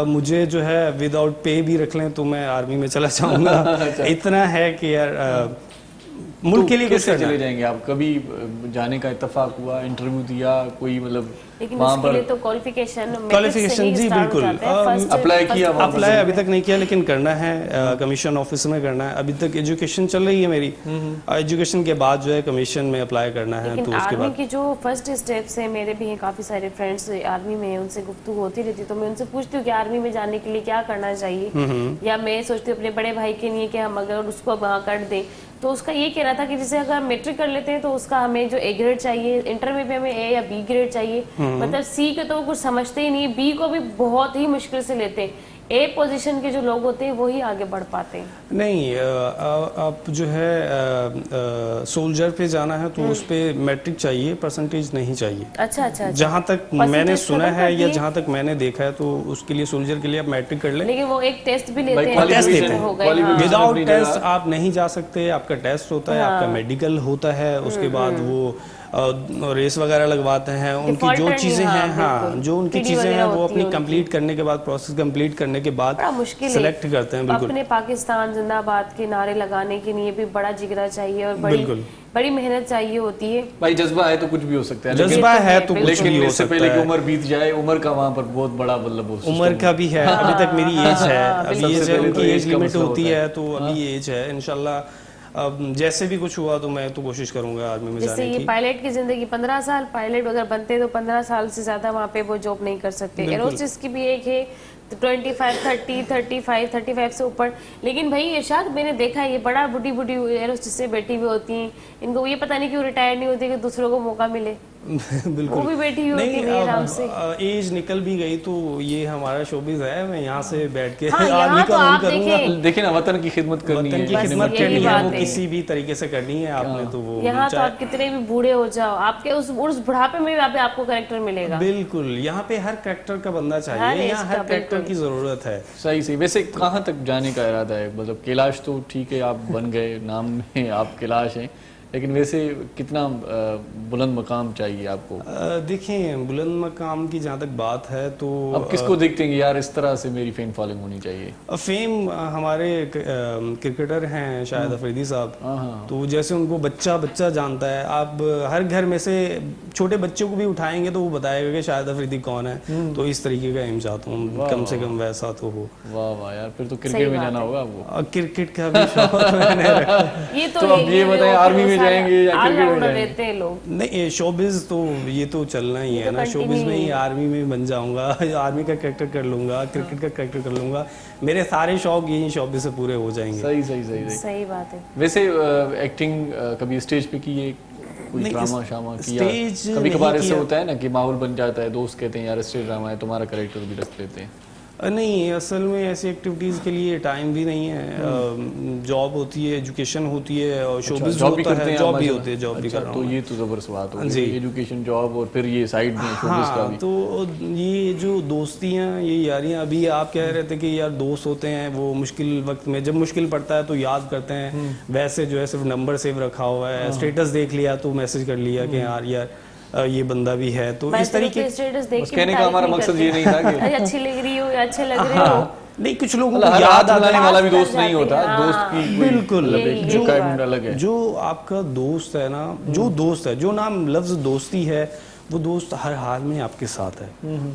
मुझे जो है विदाउट पे भी रख लें तो मैं आर्मी में चला जाऊंगा। इतना है कि यार मुल्क के लिए कैसे चले जाएंगे आप? कभी जाने का इत्तेफाक हुआ, इंटरव्यू दिया कोई, मतलब लेकिन उसके लिए तो क्वालिफिकेशन जी बिल्कुल अप्लाई अभी तक नहीं किया, लेकिन करना है, कमीशन ऑफिस में करना है। अभी तक एजुकेशन चल रही है मेरी, एजुकेशन के बाद जो है कमीशन में अप्लाई करना है। तो उसके बाद की जो फर्स्ट स्टेप्स है, मेरे भी हैं काफ़ी सारे फ्रेंड्स आर्मी में, उनसे गुफ्तगू होती रहती है, तो मैं उनसे पूछती हूँ कि आर्मी में जाने के लिए क्या करना चाहिए, या मैं सोचती हूँ अपने बड़े भाई के लिए कि हम अगर उसको वहाँ कर दें, तो उसका ये कहना था कि जैसे अगर मेट्रिक कर लेते हैं तो उसका हमें जो ए ग्रेड चाहिए, इंटर में भी हमें ए या बी ग्रेड चाहिए, मतलब सी के तो वो कुछ समझते ही नहीं, बी को भी बहुत ही मुश्किल से लेते हैं। ए पोजीशन के जो लोग होते हैं वही आगे बढ़ पाते हैं। नहीं, आप जो है सोल्जर पे जाना है तो उस पे मैट्रिक चाहिए, परसेंटेज नहीं चाहिए। अच्छा अच्छा। जहाँ तक Percentage मैंने सुना खत्म है कर या दिए? जहाँ तक मैंने देखा है तो उसके लिए सोल्जर के लिए आप मैट्रिक कर लें। लेकिन वो एक टेस्ट भी लेते भाई, हैं, टेस्ट टेस्ट लेते हैं। हो गए, हाँ। विदाउट अपनी टेस्ट जगह। आप नहीं जा सकते। आपका टेस्ट होता है, आपका मेडिकल होता है, उसके बाद वो रेस वगैरह लगवाते हैं। उनकी Defaulter जो नहीं, चीजें हाँ, हैं, हाँ, बिल्कुल। जो उनकी PD चीजें हैं वगैरह वो होती अपनी है कंप्लीट करने के बाद, प्रोसेस कंप्लीट करने के बाद बड़ा मुश्किल है। सेलेक्ट करते हैं। बिल्कुल अपने पाकिस्तान जिंदाबाद के नारे लगाने के लिए भी बड़ा जिगरा चाहिए और बड़ी बिल्कुल। बड़ी मेहनत चाहिए होती है। भाई जज्बा है तो कुछ भी हो सकता है, जज्बा है तो कुछ लेकिन भी हो इससे सकता पहले कि है। उम्र बीत जाए, उम्र का वहाँ पर बहुत बड़ा मतलब वो उम्र का भी है। अभी तक मेरी एज है, अभी सबसे एज है, पहले तो उनकी age एज का लिमिट मसला होती होता है। है, तो अभी एज है। इंशाल्लाह अब जैसे भी कुछ हुआ तो मैं तो कोशिश करूंगा आर्मी में जैसे जाने ये की। पायलट की जिंदगी 15 साल, पायलट अगर बनते तो 15 साल से ज्यादा वहाँ पे वो जॉब नहीं कर सकते। एरोस्टिस की भी एक है 25, 30, 35, 35 से ऊपर। लेकिन भाई इरशाद, मैंने देखा है ये बड़ा बुढ़ी बुढ़ी एरोस्टिस से बैठी हुई होती हैं, इनको ये पता नहीं क्यों रिटायर नहीं होती कि दूसरों को मौका मिले। बिल्कुल। वो भी बैठी हुई होती है आराम से। एज निकल भी गई तो ये हमारा शोबिज है। मैं यहाँ से बैठ के हाँ, यहाँ आर्मी तो का रोल आप करूंगा। देखें, देखिए ना, वतन की खिदमत करनी वतन है, की बस खिदमत यही करनी है, बात वो है। किसी भी तरीके से करनी है आपने तो वो यहाँ तो चाहे- आप कितने भी बूढ़े हो जाओ, आपके उस बुढ़ापे में भी आपको कैरेक्टर मिलेगा। बिल्कुल। यहाँ पे हर कैरेक्टर का बंदा हर चाहिए, एज यहाँ का, हर कैरेक्टर बिल्कुल। की जरूरत है। सही सही। वैसे कहाँ तक जाने का इरादा है? मतलब कैलाश तो ठीक है, आप बन गए, नाम में आप कैलाश हैं, लेकिन वैसे कितना बुलंद मकाम चाहिए आपको? देखें, बुलंद मकाम की जहाँ तक बात है तो अब किसको देखते हैं कि यार इस तरह से मेरी फैन फॉलोइंग होनी चाहिए? फेम हमारे क्रिकेटर हैं शाहिद अफरीदी साहब, हाँ। तो जैसे उनको बच्चा बच्चा जानता है। आप हर घर में से छोटे बच्चों को भी उठाएंगे तो वो बताएगा कि शाहिद अफरीदी कौन है। तो इस तरीके का एम चाहता हूँ, कम से कम वैसा तो हो। वाह वाह यार, फिर तो क्रिकेट में जाना होगा आपको। क्रिकेट का भी शौक मैंने रखा। ये तो अब ये बताएं, आर्मी में जाएंगे या क्रिकेट में जाएंगे? रहते हैं लोग। नहीं, शोबिज तो ये तो चलना ही है ना। शोबिज में ही आर्मी में बन जाऊंगा, आर्मी का कैरेक्टर कर लूंगा, क्रिकेट का कैरेक्टर कर लूंगा। मेरे सारे शौक यही शोबिज से पूरे हो जाएंगे। सही सही सही सही। सही बात है। वैसे एक्टिंग कभी स्टेज पे की है, कोई नहीं, ड्रामा शामा किया? स्टेज कभी कभार नहीं ऐसा किया। होता है ना कि माहौल बन जाता है, दोस्त कहते हैं यार स्टेज ड्रामा है, तुम्हारा कैरेक्टर भी रख लेते हैं। नहीं, असल में ऐसी एक्टिविटीज़ के लिए टाइम भी नहीं है। जॉब होती है, एजुकेशन होती है और शोबिज जॉब भी करते हैं? जॉब भी होती है, जॉब भी कर रहा तो हूँ। ये तो जबरदस्त बात हो जी। गई, एजुकेशन, जॉब और फिर ये साइड में शोबिज़ का हाँ, भी। तो ये जो दोस्तियाँ, ये यारियाँ, अभी आप कह रहे थे कि यार दोस्त होते हैं वो मुश्किल वक्त में, जब मुश्किल पड़ता है तो याद करते हैं। वैसे जो है सिर्फ नंबर सेव रखा हुआ है, स्टेटस देख लिया तो मैसेज कर लिया कि यार ये बंदा भी है। तो इस तरीके स्टेटस देख बस के कहने का हमारा मकसद ये नहीं था कि अरे अच्छी लग रही हो या अच्छे लग रहे हो। नहीं, कुछ लोगों को मतलब हर याद हाथ आता मिलाने है। वाला भी कर दोस्त नहीं जाते होता, हैं, दोस्त हाँ। की कोई बिल्कुल। मतलब एक यही रिक्वायरमेंट अलग है। जो आपका दोस्त है ना, जो दोस्त है, जो नाम लफ्ज दोस्ती है, वो दोस्त हर हाल में आपके साथ है।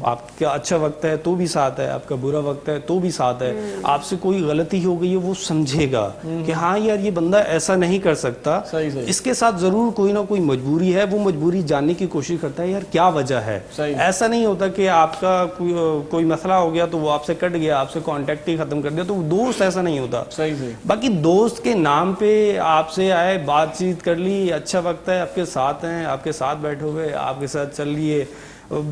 आपका अच्छा वक्त है तो भी साथ है, आपका बुरा वक्त है तो भी साथ है। आपसे कोई गलती हो गई है वो समझेगा कि हाँ यार ये बंदा ऐसा नहीं कर सकता। सही सही। इसके साथ जरूर कोई ना कोई मजबूरी है, वो मजबूरी जानने की कोशिश करता है यार क्या वजह है। सही। ऐसा नहीं होता कि आपका कोई मसला हो गया तो वो आपसे कट गया, आपसे कांटेक्ट ही खत्म कर दिया, तो दोस्त ऐसा नहीं होता। सही सही। बाकी दोस्त के नाम पे आपसे आए, बातचीत कर ली, अच्छा वक्त है, आपके साथ हैं, आपके साथ बैठे हुए, आपके साथ चल लिए,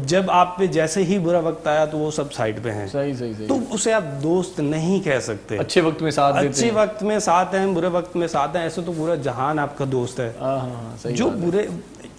जब आप पे जैसे ही बुरा वक्त आया तो वो सब साइड पे हैं। सही सही सही। तो उसे आप दोस्त नहीं कह सकते। अच्छे वक्त में साथ देते अच्छे हैं। वक्त में साथ हैं, बुरे वक्त में साथ हैं, ऐसे तो पूरा जहान आपका दोस्त है। हाँ, सही जो बात है। बुरे,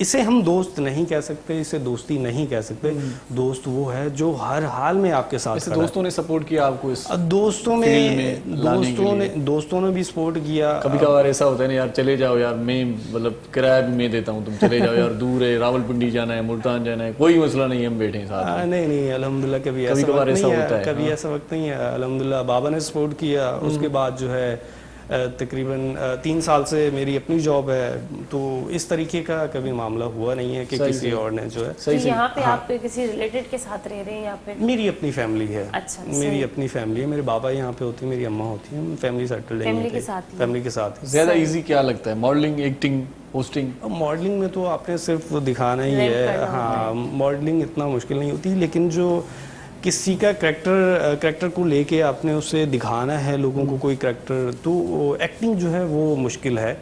इसे हम दोस्त नहीं कह सकते, इसे दोस्ती नहीं कह सकते। दोस्त वो है जो हर हाल में आपके साथ वैसे खड़ा है। दोस्तों ने सपोर्ट किया आपको इस दोस्तों फील्ड में में लाने के दोस्तों ने भी सपोर्ट किया। कभी कभार ऐसा होता है ना यार, चले जाओ यार, मैं मतलब किराया भी मैं देता हूँ, तुम चले जाओ यार, दूर है, रावलपिंडी जाना है, मुल्तान जाना है, कोई मसला नहीं, हम बैठे हैं साथ में। नहीं, अल्हम्दुलिल्लाह कभी ऐसा कभार वक्त ऐसा नहीं होता है, है, कभी हाँ। ऐसा वक्त नहीं है। अल्हम्दुलिल्लाह बाबा ने सपोर्ट किया। उसके बाद जो है तकरीबन 3 साल से मेरी अपनी जॉब है, तो इस तरीके का कभी मामला हुआ नहीं है कि सही, किसी सही। और ने जो है। सही तो सही। यहाँ पे आप किसी रिलेटेड के साथ रह रहे हैं यहाँ पे? मेरी अपनी फैमिली है। अच्छा, मेरी सही। अपनी फैमिली है, मेरे बाबा यहाँ पे होती है, मेरी अम्मा होती है, फैमिली सेटल्ड है। फैमिली के साथ ही? फैमिली के साथ ही। ज्यादा इजी क्या लगता है, मॉडलिंग, एक्टिंग, होस्टिंग? मॉडलिंग में तो आपने सिर्फ दिखाना ही Rap है। करना हाँ, मॉडलिंग इतना मुश्किल नहीं होती, लेकिन जो किसी का करेक्टर को लेके आपने उसे दिखाना है लोगों को कोई करेक्टर, तो एक्टिंग जो है वो मुश्किल है,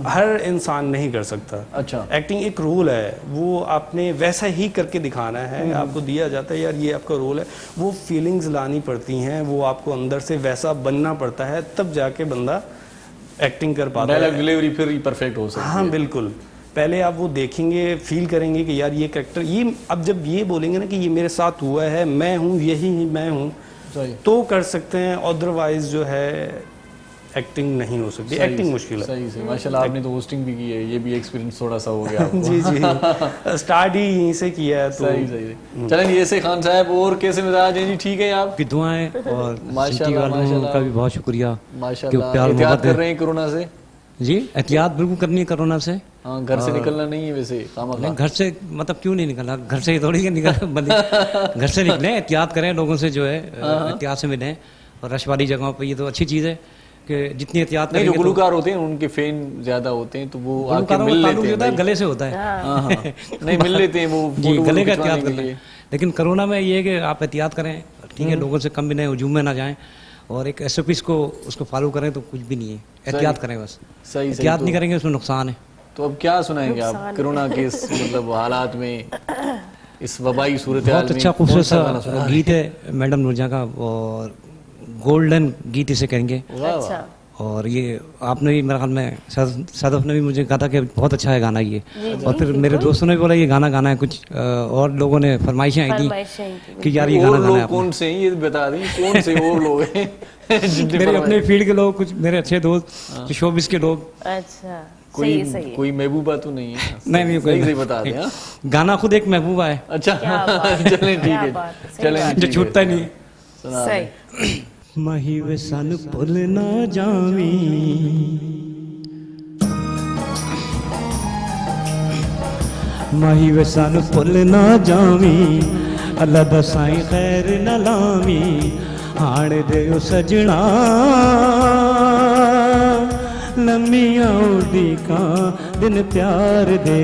हर इंसान नहीं कर सकता। अच्छा। एक्टिंग एक रोल है, वो आपने वैसा ही करके दिखाना है, आपको दिया जाता है यार ये आपका रोल है, वो फीलिंग्स लानी पड़ती हैं, वो आपको अंदर से वैसा बनना पड़ता है, तब जाके बंदा एक्टिंग कर पाता है। डायलॉग डिलीवरी फिर ही परफेक्ट हो सकती है। हाँ बिल्कुल, पहले आप वो देखेंगे, फील करेंगे कि यार ये करेक्टर, ये अब जब ये बोलेंगे ना कि ये मेरे साथ हुआ है, मैं हूँ, यही मैं हूँ, सही। तो कर सकते हैं, अदरवाइज जो है एक्टिंग नहीं हो सकती, एक्टिंग मुश्किल है। सही सही, माशाल्लाह आपने तो होस्टिंग भी की है, ये भी एक्सपीरियंस थोड़ा सा हो गया आपको। जी जी, स्टार्ट ही यहीं से किया है तो सही सही। चलें ऐसे खान साहब, और कैसे मिजाज हैं जी? ठीक है आप? आपकी दुआएं और माशाल्लाह, सिटी वालों माशाल्लाह। का भी बहुत शुक्रिया कि माशाल्लाह प्यार एहतियात मोहब्बत कर है। रहे हैं कोरोना से? जी एहतियात बिल्कुल करनी है कोरोना से। हाँ, घर से निकलना नहीं है वैसे खामखा। नहीं, घर से मतलब क्यों नहीं निकलना, घर से ही थोड़ी कि निकल बंदी घर से निकले, एहतियात करें, लोगों से जो है एहतियात से मिलें, और रश वाली जगहों पे ये तो अच्छी चीज़ है कि जितनी एहतियात नहीं, जो करेंगे। गुलकार होते हैं उनके फैन ज्यादा होते हैं तो वो आके गुलकारों मिल का लेते ताल्लुक हैं होता है भाई। गले से होता है। हाँ हाँ, नहीं मिल लेते हैं वो जी, फोटो गले का खिंचवाने एहतियात के करते लिए। हैं, लेकिन कोरोना में ये है कि आप एहतियात करें, ठीक है, लोगों से कम मिलें, हुजूम में ना जाएं, और एक SOPs को उसको फॉलो करें तो कुछ भी नहीं है, एहतियात करें बस। सही सही। एहतियात नहीं करेंगे उसमें नुकसान है। तो अब क्या सुनाएंगे आप कोरोना के इस मतलब हालात में, इस वबाई सूरत हाल बहुत में? अच्छा कौन खूबसूरत सा गाना सा सुना? गीत है मैडम नूरजहां का, और गोल्डन गीत इसे कहेंगे। अच्छा। और ये आपने भी मेरे ख्याल में सदफ ने भी मुझे कहा था कि बहुत अच्छा है गाना ये, और फिर मेरे दोस्तों ने भी बोला ये गाना गाना है, कुछ और लोगों ने फरमाइशें आई थी कि यार ये और गाना गाना है लोग कौन से हैं ये बता दें, कौन से और लोग हैं जिनने मेरे अपने फरमाया? फील्ड के लोग, कुछ मेरे अच्छे दोस्त, शोबिस के लोग। अच्छा, सही है, सही है। कोई महबूबा तो नहीं है? नहीं सही सही बता दें। हाँ? गाना खुद एक महबूबा है अच्छा क्या बात है, चलें ठीक क्या है, बात है, सही चलें बात ठीक जो है। छूटता नहीं है। सुना दें। सही। महिव सन पुल ना जावी, महिव सन पुल ना जावी, अल्लाह दा साईं खैर न लावी, हाण दे सजना लम्मियां उदी का दिन प्यार दे।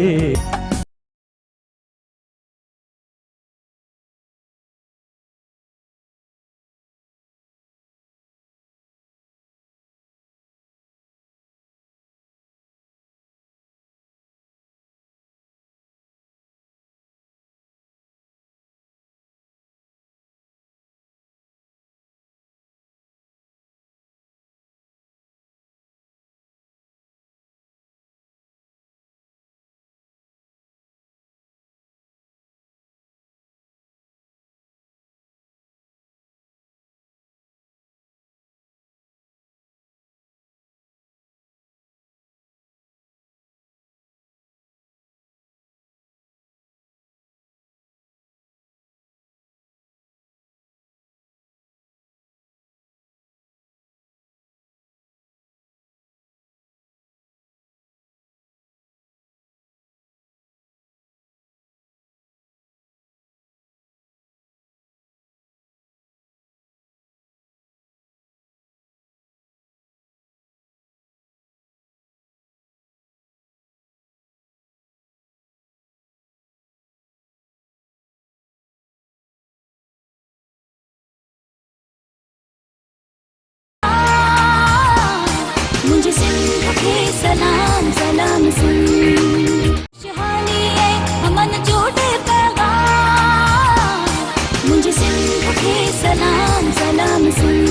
मुझे सिंध के सलाम सलाम सुन, शहानी है अमन जोड़े पैगाम, मुझे सिंध के सलाम सलाम सुन।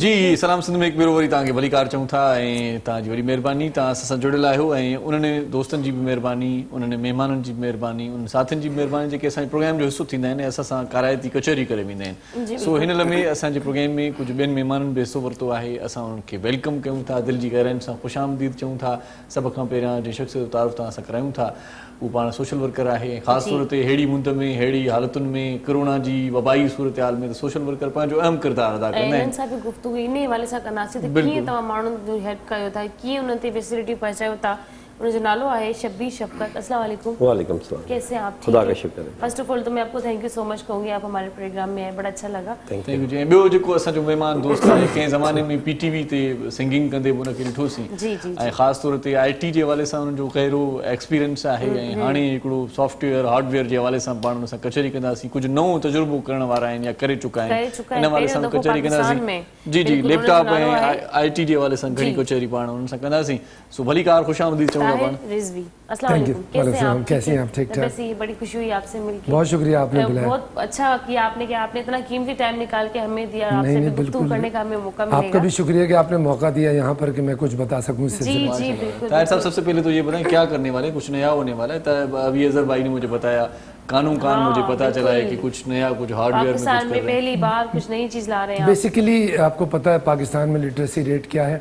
जी सलाम सिंध में एक भेरो वरी तव्हांखे भली कार चऊं था, ऐं तव्हांजी वरी महिरबानी, तव्हां असां सां जुड़ियल आहियो, ऐं उन्हनि दोस्तनि जी बि महिरबानी, उन्हनि महिमाननि जी बि महिरबानी, उन साथियुनि जी बि महिरबानी जेके असांजे प्रोग्राम जो हिसो थींदा आहिनि ऐं असां सां काराइती कचहरी करे वेंदा आहिनि। सो हिन लम्हे असांजे प्रोग्राम में कुझु ॿियनि महिमाननि बि हिसो वरितो आहे, असां उन्हनि खे वेलकम कयूं था, दिलि जी गहराइनि सां ख़ुशि आमदीद चऊं था। सभ खां पहिरियां जंहिं शख़्स जो तारुफ़ तव्हां सां करायूं था उहो पाण सोशल वर्कर आहे, ख़ासि तौर ते अहिड़ी मुंद में, अहिड़ी हालतुनि में, कोरोना जी वबाई सूरत हाल में त सोशल वर्कर पंहिंजो अहम किरदारु अदा कंदा इन्हनि आहिनि। सां बि गुफ़्तगू इन हवाले सां कंदासीं त कीअं तव्हां माण्हुनि जो हेल्प कयो था, कीअं उन्हनि ते फैसिलिटी पहुचायो था, उनजो नालो आहे शब्बीर शफकत। अस्सलाम वालेकुम। वालेकुम सलाम। कैसे हैं आप? खुदा का शुक्र है। फर्स्ट ऑफ ऑल तो मैं आपको थैंक यू सो मच कहूँगी, आप हमारे प्रोग्राम में आए, बड़ा अच्छा लगा। थैंक यू जी। ॿियो जेको असांजो महिमान दोस्त आहे, कंहिं ज़माने में पीटीवी ते सिंगिंग कंदे बि उनखे ॾिठोसीं जी जी ऐं ख़ासि तौर ते आईटी जे हवाले सां उन्हनि जो कहिड़ो एक्सपीरियंस आहे ऐं हाणे हिकिड़ो सॉफ्टवेयर हार्डवेयर जे हवाले सां पाण उन सां कचहरी कंदासीं, कुझु नओं तजुर्बो करण वारा आहिनि या करे चुका आहिनि, इन हवाले सां कचहरी कंदासीं। जी जी, लैपटॉप ऐं आईटी जे हवाले सां घणी कचहरी पाण उन्हनि सां कंदासीं। सो भली कार खुशामदीद चऊंगा पाण। रिजवी अस्सलाम वालेकुम, कैसे हैं आप? ठीक ठाक। वैसे ये बड़ी खुशी हुई आपसे मिलकर। बहुत शुक्रिया आपने बुलाया। बहुत अच्छा किया आपने कि आपने इतना कीमती टाइम निकाल के हमें दिया, आपसे गुफ्तगू करने का हमें मौका मिलेगा। आपका भी शुक्रिया कि आपने मौका दिया यहाँ पर कि मैं कुछ बता सकूं इस जी जी बिल्कुल। ताहिर साहब, सबसे पहले तो ये बताएं क्या करने वाले हैं? कुछ नया होने वाला है? अभी अजहर भाई ने मुझे बताया, कानून मुझे पता चला है कि कुछ नया, कुछ हार्डवेयर में पाकिस्तान में पहली बार कुछ नई चीज ला रहे हैं। बेसिकली आपको पता है पाकिस्तान में लिटरेसी रेट क्या है,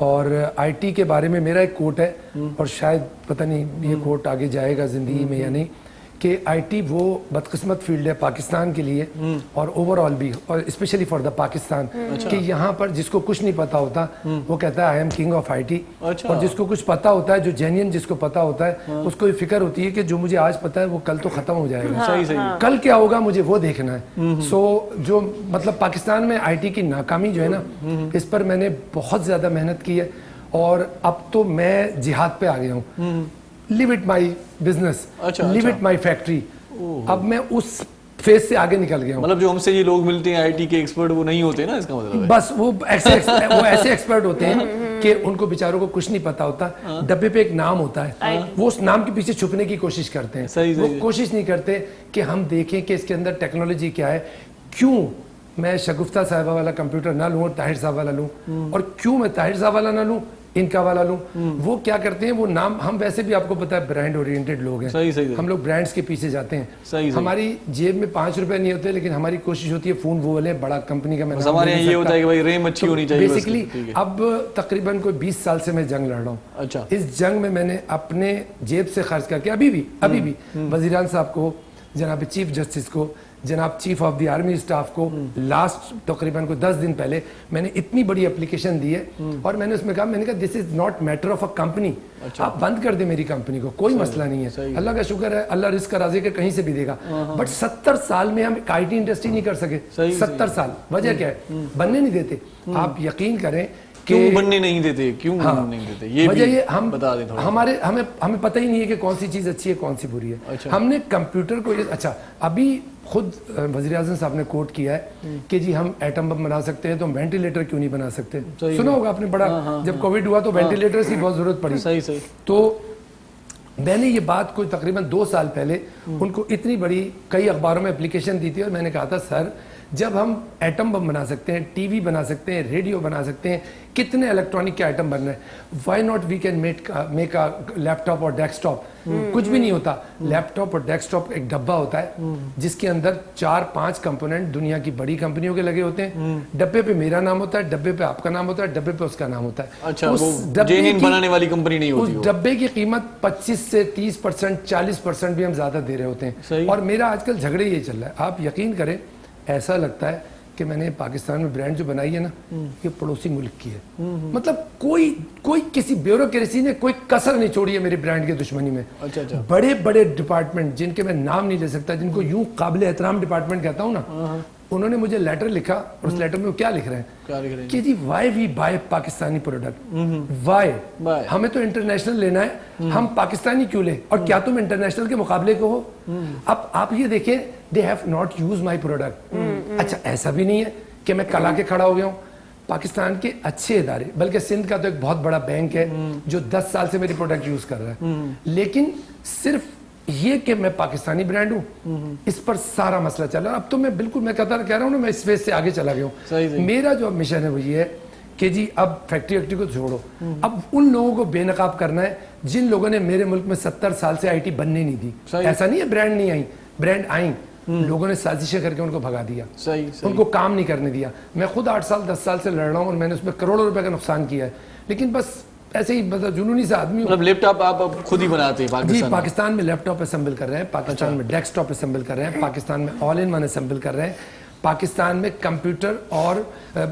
और आईटी के बारे में मेरा एक कोट है, और शायद पता नहीं ये कोट आगे जाएगा जिंदगी में या नहीं, कि आईटी वो बदकिस्मत फील्ड है पाकिस्तान के लिए और ओवरऑल भी, और स्पेशली फॉर द पाकिस्तान, कि यहाँ पर जिसको कुछ नहीं पता होता वो कहता है I am king of IT, और जिसको कुछ पता होता है, जो जेन्युइन जिसको पता होता है, उसको ये फिक्र होती है कि जो मुझे आज पता है वो कल तो खत्म हो जाएगा। सही सही। कल क्या होगा मुझे वो देखना है। सो जो मतलब पाकिस्तान में आईटी की नाकामी जो है ना, इस पर मैंने बहुत ज्यादा मेहनत की है, और अब तो मैं जिहाद पे आ गया हूँ। Live it my business, live it my factory. अब मैं उस फेज से आगे निकल गया हूँ। मतलब जो हमसे ये लोग मिलते हैं आईटी के एक्सपर्ट, वो नहीं होते ना, इसका मतलब है? बस वो ऐसे एक्सपर्ट होते हैं कि उनको बेचारों को कुछ नहीं पता होता। डब्बे पे एक नाम होता है, वो उस नाम के पीछे छुपने की कोशिश करते हैं। वो कोशिश नहीं करते कि हम देखें कि इसके अंदर टेक्नोलॉजी क्या है, क्यों मैं शगुफ्ता साहिबा वाला कंप्यूटर ना लूं और ताहिर साहब वाला लूं, और क्यों मैं ताहिर साहब वाला ना लूं, इनका वाला लूं। वो क्या करते हैं, वो नाम, हम वैसे भी आपको पता है ब्रांड ओरिएंटेड लोग हैं। सही सही। हम लोग ब्रांड्स के पीछे जाते हैं। सही। हमारी जेब में 5 रुपए नहीं होते, लेकिन हमारी कोशिश होती है फोन वो वाले बड़ा कंपनी का। मैं हमारे यहाँ ये होता है कि भाई रैम अच्छी होनी चाहिए। बेसिकली अब तकरीबन कोई 20 साल से मैं जंग लड़ रहा हूँ। अच्छा। इस जंग में मैंने अपने जेब से खर्च करके अभी भी वजीरान साहब को, जनाब चीफ जस्टिस को, जनाब chief of the army staff को, लास्ट तकरीबन को 10 दिन पहले मैंने इतनी बड़ी एप्लीकेशन दी है, और मैंने उसमें कहा, मैंने कहा this is not matter of a company. आप बंद कर दे मेरी कंपनी को, कोई मसला नहीं है, अल्लाह का शुक्र है, अल्लाह रिस्क राज़ी के कहीं से भी देगा। बट 70 साल में हम आईटी इंडस्ट्री नहीं कर सके। 70 साल, वजह क्या है? बनने नहीं देते। आप यकीन करें, क्यों बनने नहीं देते, क्यों नहीं देते, ये वजह भी ये हम बता दें थोड़ा। हमें पता ही नहीं है कि कौन सी चीज अच्छी है, कौन सी बुरी है। हमने कंप्यूटर को अच्छा, अभी खुद वज़ीर आज़म साहब ने कोट किया है कि जी हम एटम बम बना सकते हैं, तो हम वेंटिलेटर क्यों नहीं बना सकते? सुना होगा आपने, बड़ा जब कोविड हुआ तो वेंटिलेटर की बहुत जरूरत पड़ी। सही सही। तो मैंने ये बात कोई तकरीबन 2 साल पहले उनको इतनी बड़ी कई अखबारों में एप्लीकेशन दी थी, और मैंने कहा था सर, जब हम एटम बम बना सकते हैं, टीवी बना सकते हैं, रेडियो बना सकते हैं, कितने इलेक्ट्रॉनिक के आइटम बन रहे हैं, why not we can make a laptop और डेस्कटॉप। कुछ भी नहीं होता, लैपटॉप और डेस्कटॉप एक डब्बा होता है जिसके अंदर 4-5 कंपोनेंट दुनिया की बड़ी कंपनियों के लगे होते हैं। डब्बे पे मेरा नाम होता है, डब्बे पे आपका नाम होता है, डब्बे पे उसका नाम होता है। अच्छा, वो जेन्युइन बनाने वाली कंपनी नहीं होती। उस डब्बे की कीमत 25 से 30%, 40% भी हम ज्यादा दे रहे होते हैं। और मेरा आजकल झगड़े ये चल रहा है, आप यकीन करें, ऐसा लगता है कि मैंने पाकिस्तान में ब्रांड जो बनाई है ना, ये पड़ोसी मुल्क की है। मतलब कोई किसी ब्यूरोक्रेसी ने कोई कसर नहीं छोड़ी है मेरे ब्रांड की दुश्मनी में। अच्छा अच्छा। बड़े बड़े डिपार्टमेंट जिनके मैं नाम नहीं ले सकता, जिनको यूं काबिल एहतराम डिपार्टमेंट कहता हूं ना, उन्होंने मुझे लेटर लिखा, और उस लेटर में वो क्या लिख रहे हैं कि जी why we buy Pakistani product, why, हमें तो इंटरनेशनल लेना है, हम पाकिस्तानी क्यों ले, और क्या तुम इंटरनेशनल के मुकाबले को हो? अब आप ये देखें, they have not use my product. अच्छा, ऐसा भी नहीं है कि मैं कल आके खड़ा हो गया हूँ। पाकिस्तान के अच्छे इदारे, बल्कि सिंध का तो एक बहुत बड़ा बैंक है जो 10 साल से मेरी प्रोडक्ट यूज कर रहा है, लेकिन सिर्फ ये कि मैं पाकिस्तानी ब्रांड हूं, इस पर सारा मसला चल रहा है। अब तो मैं बिल्कुल, मैं कह रहा हूं ना, मैं इस फेज से आगे चला गया हूं। मेरा जो मिशन है वो ये है कि जी अब फैक्ट्री वैक्ट्री को छोड़ो, अब उन लोगों को बेनकाब करना है जिन लोगों ने मेरे मुल्क में 70 साल से आईटी बनने नहीं दी। ऐसा नहीं है ब्रांड नहीं आई, ब्रांड आई, लोगों ने साजिशें करके उनको भगा दिया। सही। उनको काम नहीं करने दिया। मैं खुद 8 साल 10 साल से लड़ रहा हूँ, और मैंने उसमें करोड़ों रुपए का नुकसान किया है, लेकिन बस ऐसे ही मतलब जुनूनी से आदमी। मतलब लैपटॉप आप खुद ही बनाते हैं पाकिस्तान? जी, पाकिस्तान में लैपटॉप असेंबल कर रहे हैं, पाकिस्तान में डेस्कटॉप असेंबल कर रहे हैं, पाकिस्तान में ऑल इन वन असेंबल कर रहे हैं, पाकिस्तान में कंप्यूटर और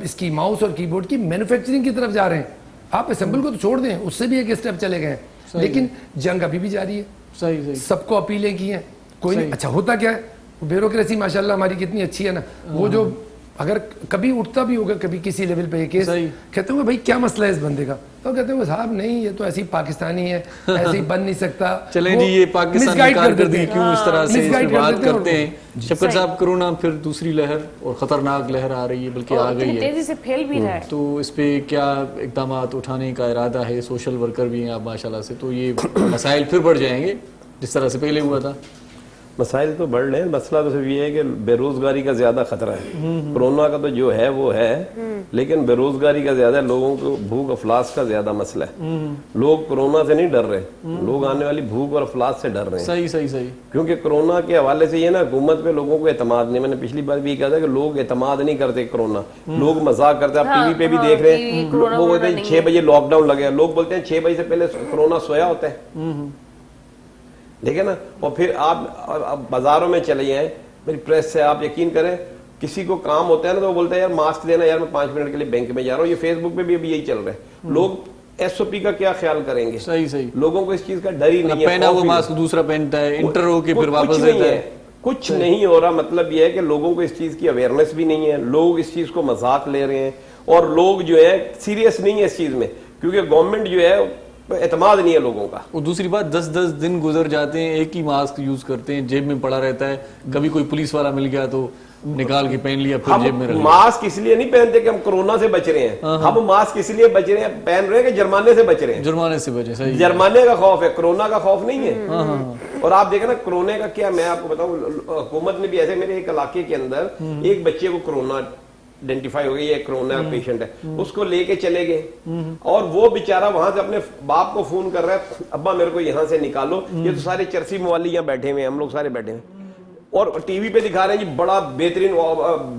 इसकी माउस और कीबोर्ड की मैन्युफैक्चरिंग की तरफ जा रहे हैं। आप असेंबल को तो छोड़ दें, उससे भी एक स्टेप चले गए। लेकिन जंग अभी भी जारी है, सही सही सबको अपीलें की हैं, कोई नहीं। अच्छा होता क्या है, ब्यूरोक्रेसी माशाल्लाह हमारी कितनी अच्छी है ना, वो जो अगर कभी उठता भी होगा कभी किसी लेवल पे ये केस, सही। कहते होंगे भाई क्या मसला है इस बंदे का, तो कहते होंगे साहब नहीं ये तो ऐसे ही पाकिस्तानी है, ऐसे ही बन नहीं सकता। चलें वो जी, ये पाकिस्तान misguide की कर कारकर्दगी देते हैं। क्यों इस तरह से इस पे misguide कर बात देते हैं करते और हैं। शफकत साहब, कोरोना फिर दूसरी लहर और खतरनाक लहर आ रही है, बल्कि आ और गई इतनी है, तेजी से फैल भी रहा है। तो इस पे क्या इकदाम उठाने का इरादा है? सोशल वर्कर भी हैं आप माशाल्लाह से, तो ये मसाइल फिर बढ़ जाएंगे जिस तरह से पहले हुआ था? मसाइल तो बढ़ रहे हैं, मसला तो सिर्फ ये है कि बेरोजगारी का ज्यादा खतरा है। कोरोना का तो जो है वो है, लेकिन बेरोजगारी का ज्यादा, लोगों को भूख अफलास का ज्यादा मसला है। लोग कोरोना से नहीं डर रहे, लोग आने वाली भूख और अफलास से डर रहे हैं। सही सही सही। क्योंकि कोरोना के हवाले से ये ना, हुकूमत पे लोगों को एतमाद नहीं, मैंने पिछली बार भी कहा था कि लोग एतमाद नहीं करते कोरोना, लोग मजाक करते हैं। आप टीवी पे भी देख रहे हैं, वो बोलते हैं 6 बजे लॉकडाउन लगे, लोग बोलते हैं 6 बजे से पहले कोरोना सोया होता है, ठीक है ना। और फिर आप बाजारों में चले जाएं, मेरी प्रेस से आप यकीन करें, किसी को काम होता है ना तो वो बोलता है यार मास्क देना, यार मैं 5 मिनट के लिए बैंक में जा रहा हूँ। ये फेसबुक पे भी अभी यही चल रहा है। लोग SOP का क्या ख्याल करेंगे? सही सही। लोगों को इस चीज का डर ही नहीं है। पहना वो मास्क दूसरा पहनता है, इंटर हो के फिर वापस देता है, कुछ नहीं हो रहा। मतलब ये है कि लोगों को इस चीज की अवेयरनेस भी नहीं है, लोग इस चीज को मजाक ले रहे हैं, और लोग जो है सीरियस नहीं है इस चीज में, क्योंकि गवर्नमेंट जो है एतमाद नहीं है लोगों का। और दूसरी बात, 10-10 दिन गुजर जाते हैं, एक ही मास्क यूज करते हैं, जेब में पड़ा रहता है, कभी कोई पुलिस वाला मिल गया तो निकाल के पहन लिया, फिर जेब में रख लिया। मास्क इसलिए नहीं पहनते कि हम कोरोना से बच रहे हैं, हम मास्क इसलिए बच रहे हैं, पहन रहे हैं कि जुर्माने से बच रहे हैं। जुर्माने से बचे, सही। जुर्माने का खौफ है, कोरोना का खौफ नहीं है। और आप देखें ना कोरोना का क्या, मैं आपको बताऊं, हुकूमत ने भी ऐसे, मेरे एक इलाके के अंदर एक बच्चे को कोरोना आइडेंटिफाई हो गई, ये कोरोना पेशेंट है, उसको लेके चले गए, और वो बेचारा वहां से अपने बाप को फोन कर रहा है, अब्बा मेरे को यहाँ से निकालो, ये तो सारे चरसी मवाली यहाँ बैठे हुए हैं, हम लोग सारे बैठे हैं, और टीवी पे दिखा रहे हैं जी बड़ा बेहतरीन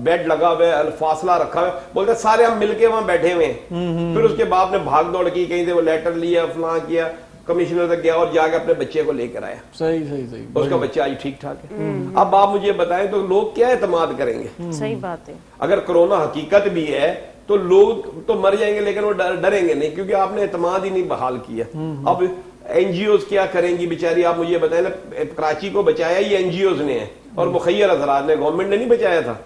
बेड लगा हुआ है, फासला रखा हुआ है, बोलते सारे हम मिलके वहां बैठे हुए हैं। फिर उसके बाप ने भाग दौड़ की, कहीं से वो लेटर लिया, फलां किया, कमिश्नर तक गया और जाके अपने बच्चे को लेकर आया। सही सही सही। उसका बच्चा आज ठीक ठाक है। अब आप मुझे बताएं तो लोग क्या एतमाद करेंगे? सही बात है। अगर कोरोना हकीकत भी है तो लोग तो मर जाएंगे, लेकिन वो डरेंगे नहीं, क्योंकि आपने एतमाद ही नहीं बहाल किया। अब NGOs क्या करेंगी बेचारी? आप मुझे बताएं ना, कराची को बचाया ही NGOs ने है, और मुखैर हजरात ने, गवर्नमेंट ने नहीं बचाया था।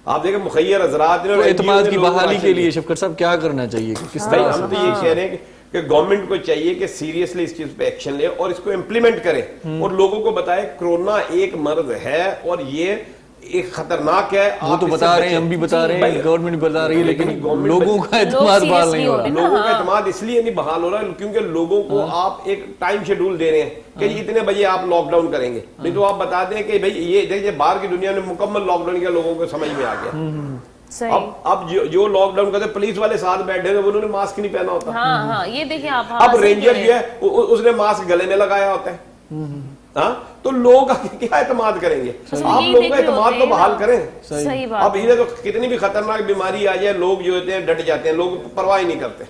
आप देखें मुखैर हजरात ने, एतमाद की बहाली के लिए शफकत साहब क्या करना चाहिए, किस तरह? हम तो ये कह रहे हैं कि गवर्नमेंट को चाहिए कि सीरियसली इस चीज पे एक्शन ले और इसको इम्प्लीमेंट करे, और लोगों को बताए कोरोना एक मर्ज है और ये एक खतरनाक है। वो तो बता रहे हैं, हम भी बता रहे हैं, गवर्नमेंट भी बता रही है, लेकिन लोगों का एतमाद बहाल नहीं हो रहा। लोगों का एतमाद इसलिए नहीं बहाल हो रहा है क्योंकि लोगों को आप एक टाइम शेड्यूल दे रहे हैं कि जी इतने बजे आप लॉकडाउन करेंगे, नहीं तो आप बता दें कि भाई ये देखिए बाहर की दुनिया में मुकम्मल लॉकडाउन का लोगों को समझ में आ गया। अब जो लॉकडाउन करते पुलिस वाले साथ बैठे हैं, उन्होंने मास्क नहीं पहना होता। हाँ, ये देखिए आप। अब रेंजर जो है उसने मास्क गले में लगाया होता है। हाँ, तो लोग क्या एतमाद करेंगे? आप लोगों का एतमाद तो बहाल करें। सही बात। अब इधर तो कितनी भी खतरनाक बीमारी आ जाए, लोग जो होते हैं डट जाते हैं, लोग परवाह ही नहीं करते।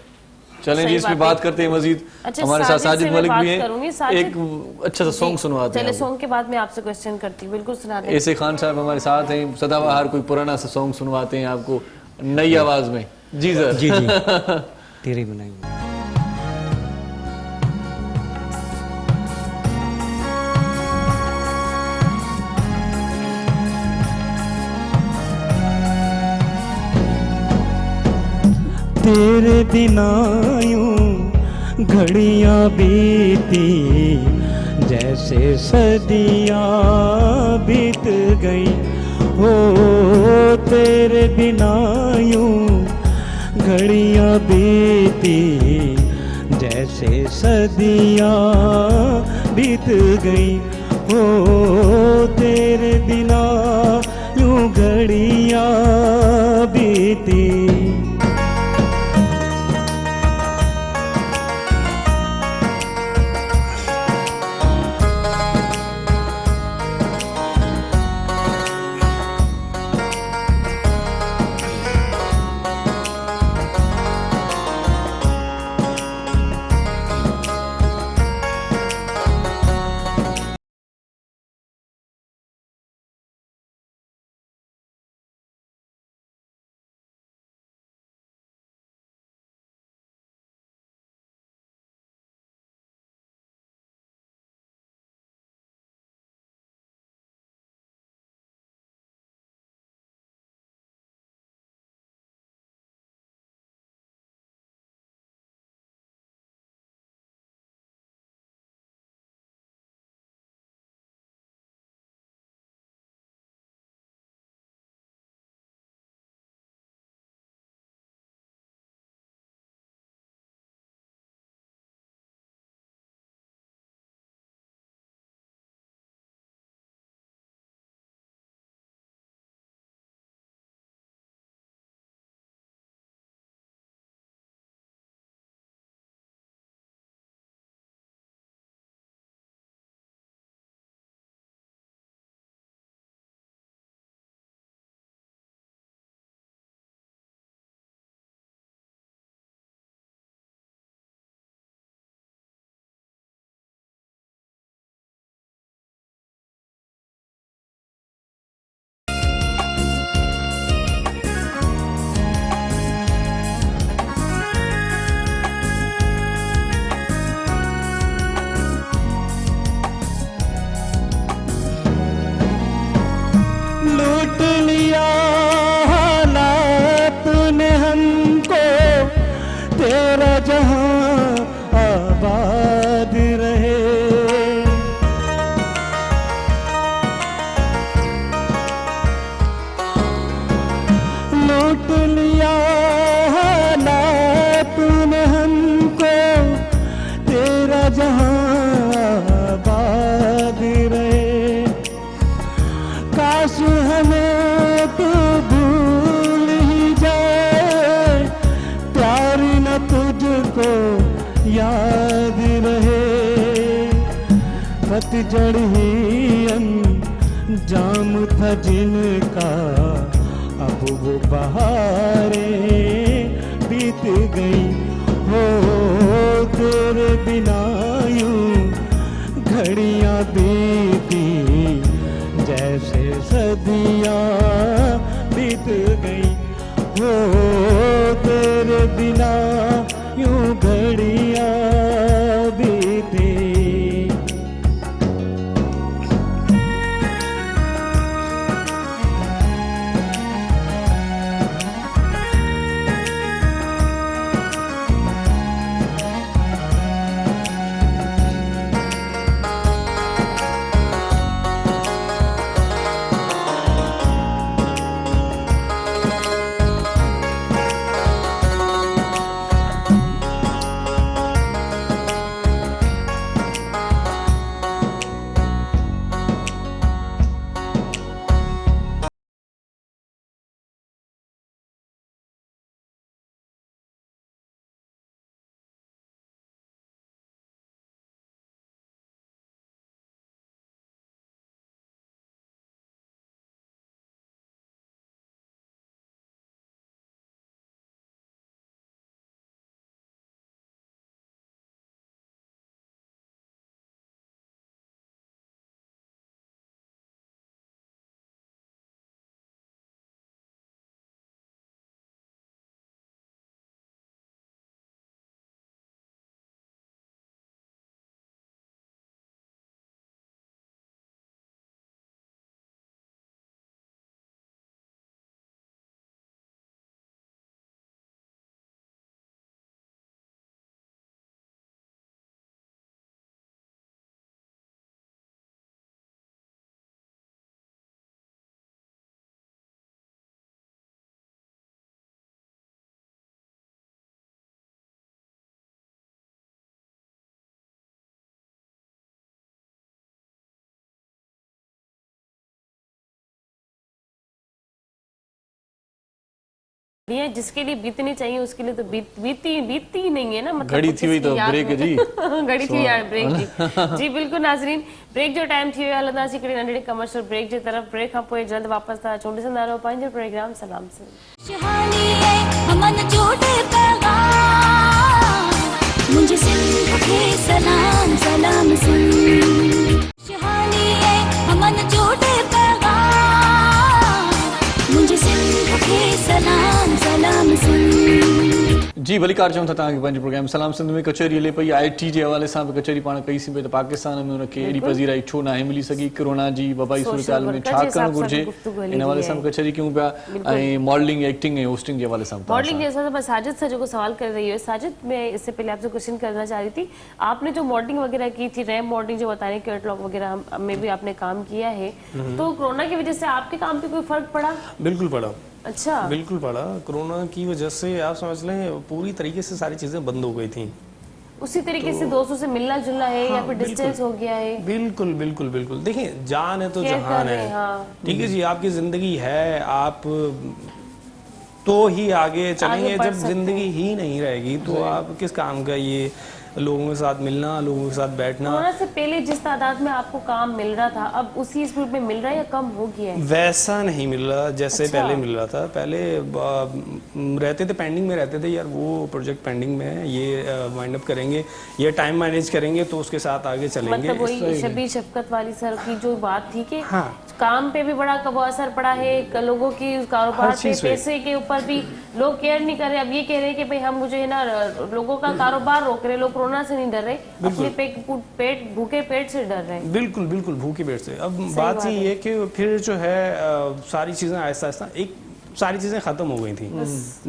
चलें जी, इस पे बात करते हैं मजीद। अच्छा, हमारे साथ साजिद मलिक भी हैं, एक अच्छा सा सॉन्ग सुनवाते हैं। चले सॉन्ग के बाद मैं आपसे क्वेश्चन करती हूँ, बिल्कुल सुना दें। ऐसे खान साहब हमारे साथ हैं, सदाबहार कोई पुराना सा सॉन्ग सुनवाते हैं आपको नई आवाज में। जी सर। जी जी तेरे बनाएंगे। तेरे बिना यूं घड़ियां बीती जैसे सदियां बीत गई हो, तेरे बिना यूं घड़ियां बीती जैसे सदियां बीत गई हो, तेरे बिना यूं घड़ियां बीती। लूट लिया हालात ने हमको, तेरा जहां आबाद रहे। लूट लिया हालात ने हमको, तेरा जहां आबाद रहे। काश हमें तू भूल ही जाए, प्यार न तुझको याद रहे। पतझड़ ही अंजाम था जिनका, अब वो बहारें बीत गई हो। तेरे बिना यूं घड़ियां बीती, जैसे सदियां बीत गई हो। तेरे बिना यूं घड़ियां बीती। ये जिसके लिए बीतनी चाहिए उसके लिए तो बीतती ही नहीं है ना। मतलब घड़ी थी हुई तो ब्रेक जी घड़ी थी यार ब्रेक जी जी बिल्कुल। नाज़रीन ब्रेक जो टाइम थी हलंदासीं हिकिड़े नंढड़े कमर्शियल ब्रेक जे तरफ़। ब्रेक खां पोइ जल्द वापसि था अचूं। ॾिसंदा रहो पंहिंजो प्रोग्राम सलाम से। खुशहाली है अमन जोड़े पैगाम, मुझे सिंध के सलाम सलाम सुन। खुशहाली है अमन जोड़े पैगाम, मुझे सिंध के सलाम सलाम सुन। जी भली कार चऊं था तव्हांखे पंहिंजो प्रोग्राम सलाम सिंध में कचहरी हले पई। IT जे हवाले सां बि कचहरी पाण कईसीं पई त पाकिस्तान में उनखे एॾी पज़ीराई छो नाहे मिली सघी। कोरोना जी वबाई सूरत में छा करणु घुरिजे इन हवाले सां बि कचहरी कयूं पिया। ऐं मॉडलिंग एक्टिंग ऐं होस्टिंग जे हवाले सां मॉडलिंग के हिसाब से साजिद से जो सवाल कर रही है। साजिद मैं इससे पहले आपसे क्वेश्चन करना चाह रही थी, आपने जो मॉडलिंग वगैरह की थी, रैम मॉडलिंग जो बताने कैटलॉग वगैरह में भी आपने काम किया है, तो कोरोना की वजह से आपके काम पे कोई फर्क पड़ा? बिल्कुल पड़ा। अच्छा बिल्कुल पड़ा। कोरोना की वजह से आप समझ लें पूरी तरीके से सारी चीजें बंद हो गई थी। उसी तरीके से दोस्तों से मिलना जुलना है या फिर डिस्टेंस हो गया है? बिल्कुल बिल्कुल बिल्कुल। देखिए जान है तो जहान है। ठीक है जी, आपकी जिंदगी है, आप तो ही आगे चलेंगे। जब जिंदगी ही नहीं रहेगी तो आप किस काम का ये लोगों के साथ मिलना, लोगों के साथ बैठना। कोरोना से पहले जिस तादाद में आपको काम मिल रहा था, अब उसी स्पीड में मिल रहा है या कम हो गया है? वैसा नहीं मिल रहा जैसे अच्छा। पहले मिल रहा था। पहले रहते थे, पेंडिंग में रहते थे, यार वो प्रोजेक्ट पेंडिंग में है, ये वाइंड अप करेंगे, ये टाइम मैनेज करेंगे तो उसके साथ आगे चलेंगे। मतलब वही शबीर शफकत वाली सर की जो बात थी कि हाँ काम पे भी बड़ा वो असर पड़ा है, लोगों की कारोबार पे, पैसे के ऊपर भी लोग केयर नहीं कर रहे। अब ये कह रहे हैं कि भाई हम मुझे है ना लोगों का कारोबार रोक रहे, लोग कोरोना से नहीं डर रहे, अपने पेट भूखे पेट से डर रहे हैं। बिल्कुल बिल्कुल भूखे पेट से। अब बात ये है कि फिर जो है सारी चीज़ें आहिस्ता आहिस्ता सारी चीज़ें ख़त्म हो गई थी।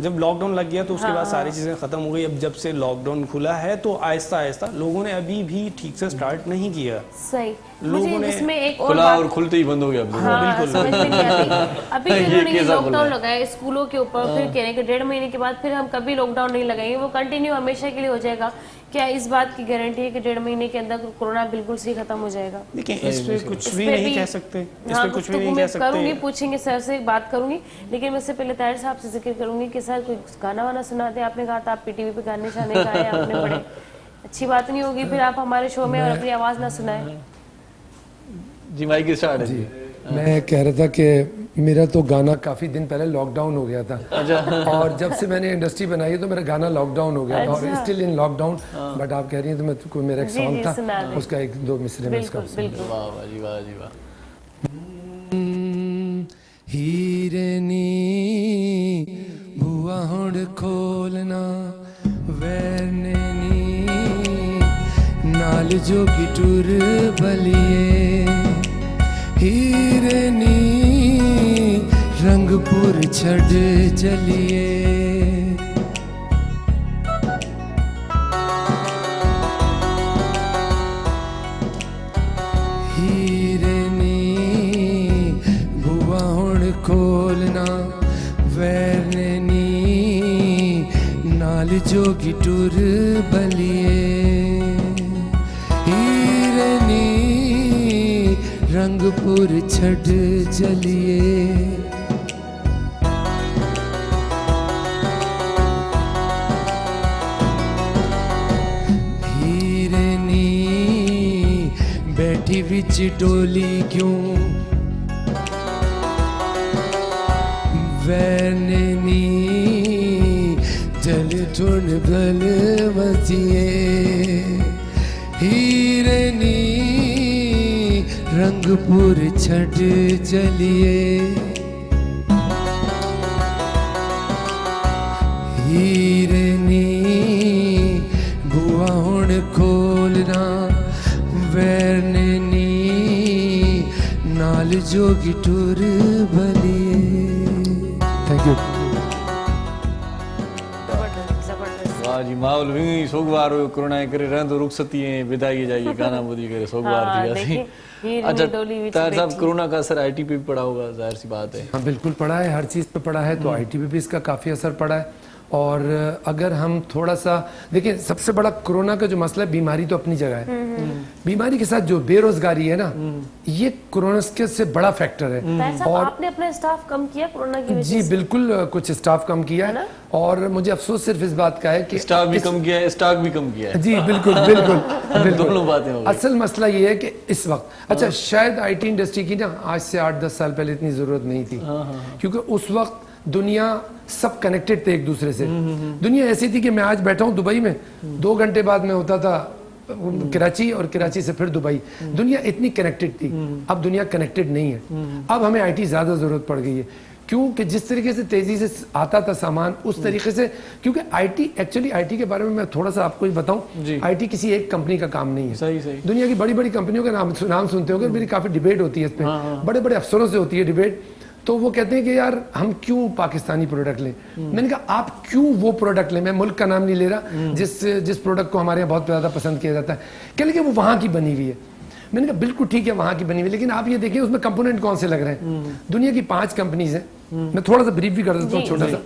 जब लॉकडाउन लग गया तो उसके बाद सारी चीज़ें ख़त्म हो गई। अब जब से लॉकडाउन खुला है तो आहिस्ता आहिस्ता लोगों ने अभी भी ठीक से स्टार्ट नहीं किया। सही लोगों ने इसमें एक खुला और खुलते ही बंद हो गया। बिल्कुल समझ में नहीं आती। अभी इन्होंने ये लॉकडाउन लगाया स्कूलों के ऊपर, फिर कह रहे हैं कि 1.5 महीने के बाद फिर हम कभी लॉकडाउन नहीं लगाएंगे, वो कंटिन्यू हमेशा के लिए हो जाएगा। क्या इस बात की गारंटी है कि 1.5 महीने के अंदर कोरोना बिल्कुल से खत्म हो जाएगा? देखिए इस पे कुछ भी नहीं कह सकते, इस पे कुछ भी नहीं कह सकते। करूंगी, पूछेंगे सर से, बात करूंगी, लेकिन मैं इससे पहले ताहिर साहब से जिक्र करूंगी कि सर कोई गाना वाना सुना दे। आपने कहा था आप पीटीवी पे गाने शाने गाए आपने, बड़े अच्छी बात नहीं होगी फिर आप हमारे शो में और अपनी आवाज ना सुनाए। जी माइक स्टार्ट है जी। मैं कह रहा था कि मेरा तो गाना काफी दिन पहले लॉकडाउन हो गया था। और जब से मैंने इंडस्ट्री बनाई है तो मेरा गाना लॉकडाउन हो गया और स्टिल इन लॉकडाउन। बट आप कह रही हैं तो मैं कोई मेरा एक सॉन्ग था उसका 1-2 मिसरे में उसका। वाह वाह जी, वाह जी वाह। हीरनी बुआ हुण खोलना वैरनी नाल जोगी टुर बलिए। हीरनी रंगपुर छड़ चलिए। हीरनी बुआ हुण खोलना वैरनी नाल जोगी टुर बलिए। हीरनी रंगपुर छड़ चलिए। हीरनी बैठी विच डोली क्यों वैरनी जल ठुन बल मचिए। हीरनी रंगपुर छड़ चलिए। हीरनी बुआ हुण खोलना वैरनी नाल जोगी टुर बलिए। Thank you. वाह जी, माहौल भी सोगवार हो कोरोना करे रहंदो रुखसती ऐं विदाई जाइए गाना ॿुधी करे सोगवार थी वियासीं। अच्छा ताहिर साहब, कोरोना का असर आईटी पे भी पड़ा होगा, जाहिर सी बात है। हाँ बिल्कुल पड़ा है, हर चीज़ पे पड़ा है। तो आईटी पे भी इसका काफ़ी असर पड़ा है। और अगर हम थोड़ा सा देखिए, सबसे बड़ा कोरोना का जो मसला है, बीमारी तो अपनी जगह है, बीमारी के साथ जो बेरोजगारी है ना, ये कोरोना के से बड़ा फैक्टर है। और आपने अपना स्टाफ कम किया कोरोना की वजह जी बिल्कुल, कुछ स्टाफ कम किया है। और मुझे अफसोस सिर्फ इस बात का है कि स्टाफ भी कम किया है, स्टॉक भी कम किया है। जी बिल्कुल बिल्कुल दोनों बातें हो गई। असल मसला ये है कि इस वक्त अच्छा शायद आईटी इंडस्ट्री की ना आज से 8-10 साल पहले इतनी जरूरत नहीं थी, क्योंकि उस वक्त दुनिया सब कनेक्टेड थे एक दूसरे से। दुनिया ऐसी थी कि मैं आज बैठा हूँ दुबई में, 2 घंटे बाद मैं होता था कराची और कराची से फिर दुबई। दुनिया इतनी कनेक्टेड थी, अब दुनिया कनेक्टेड नहीं है। अब हमें आईटी ज्यादा जरूरत पड़ गई है, क्योंकि जिस तरीके से तेजी से आता था सामान उस तरीके से, क्योंकि आईटी एक्चुअली आईटी के बारे में मैं थोड़ा सा आपको बताऊं, आईटी किसी एक कंपनी का काम नहीं है। सही सही। दुनिया की बड़ी बड़ी कंपनियों का नाम सुनते होंगे, मेरी काफी डिबेट होती है इस पे, बड़े बड़े अफसरों से होती है डिबेट। तो वो कहते हैं कि यार हम क्यों पाकिस्तानी प्रोडक्ट लें। मैंने कहा आप क्यों वो प्रोडक्ट लें, मैं मुल्क का नाम नहीं ले रहा, जिस प्रोडक्ट को हमारे यहाँ बहुत ज़्यादा पसंद किया जाता है, कह लगे वो वहाँ की बनी हुई है। मैंने कहा बिल्कुल ठीक है वहाँ की बनी हुई, लेकिन आप ये देखिए उसमें कंपोनेंट कौन से लग रहे हैं। दुनिया की 5 कंपनीज हैं, मैं थोड़ा सा ब्रीफ भी कर देता हूँ छोटा सा।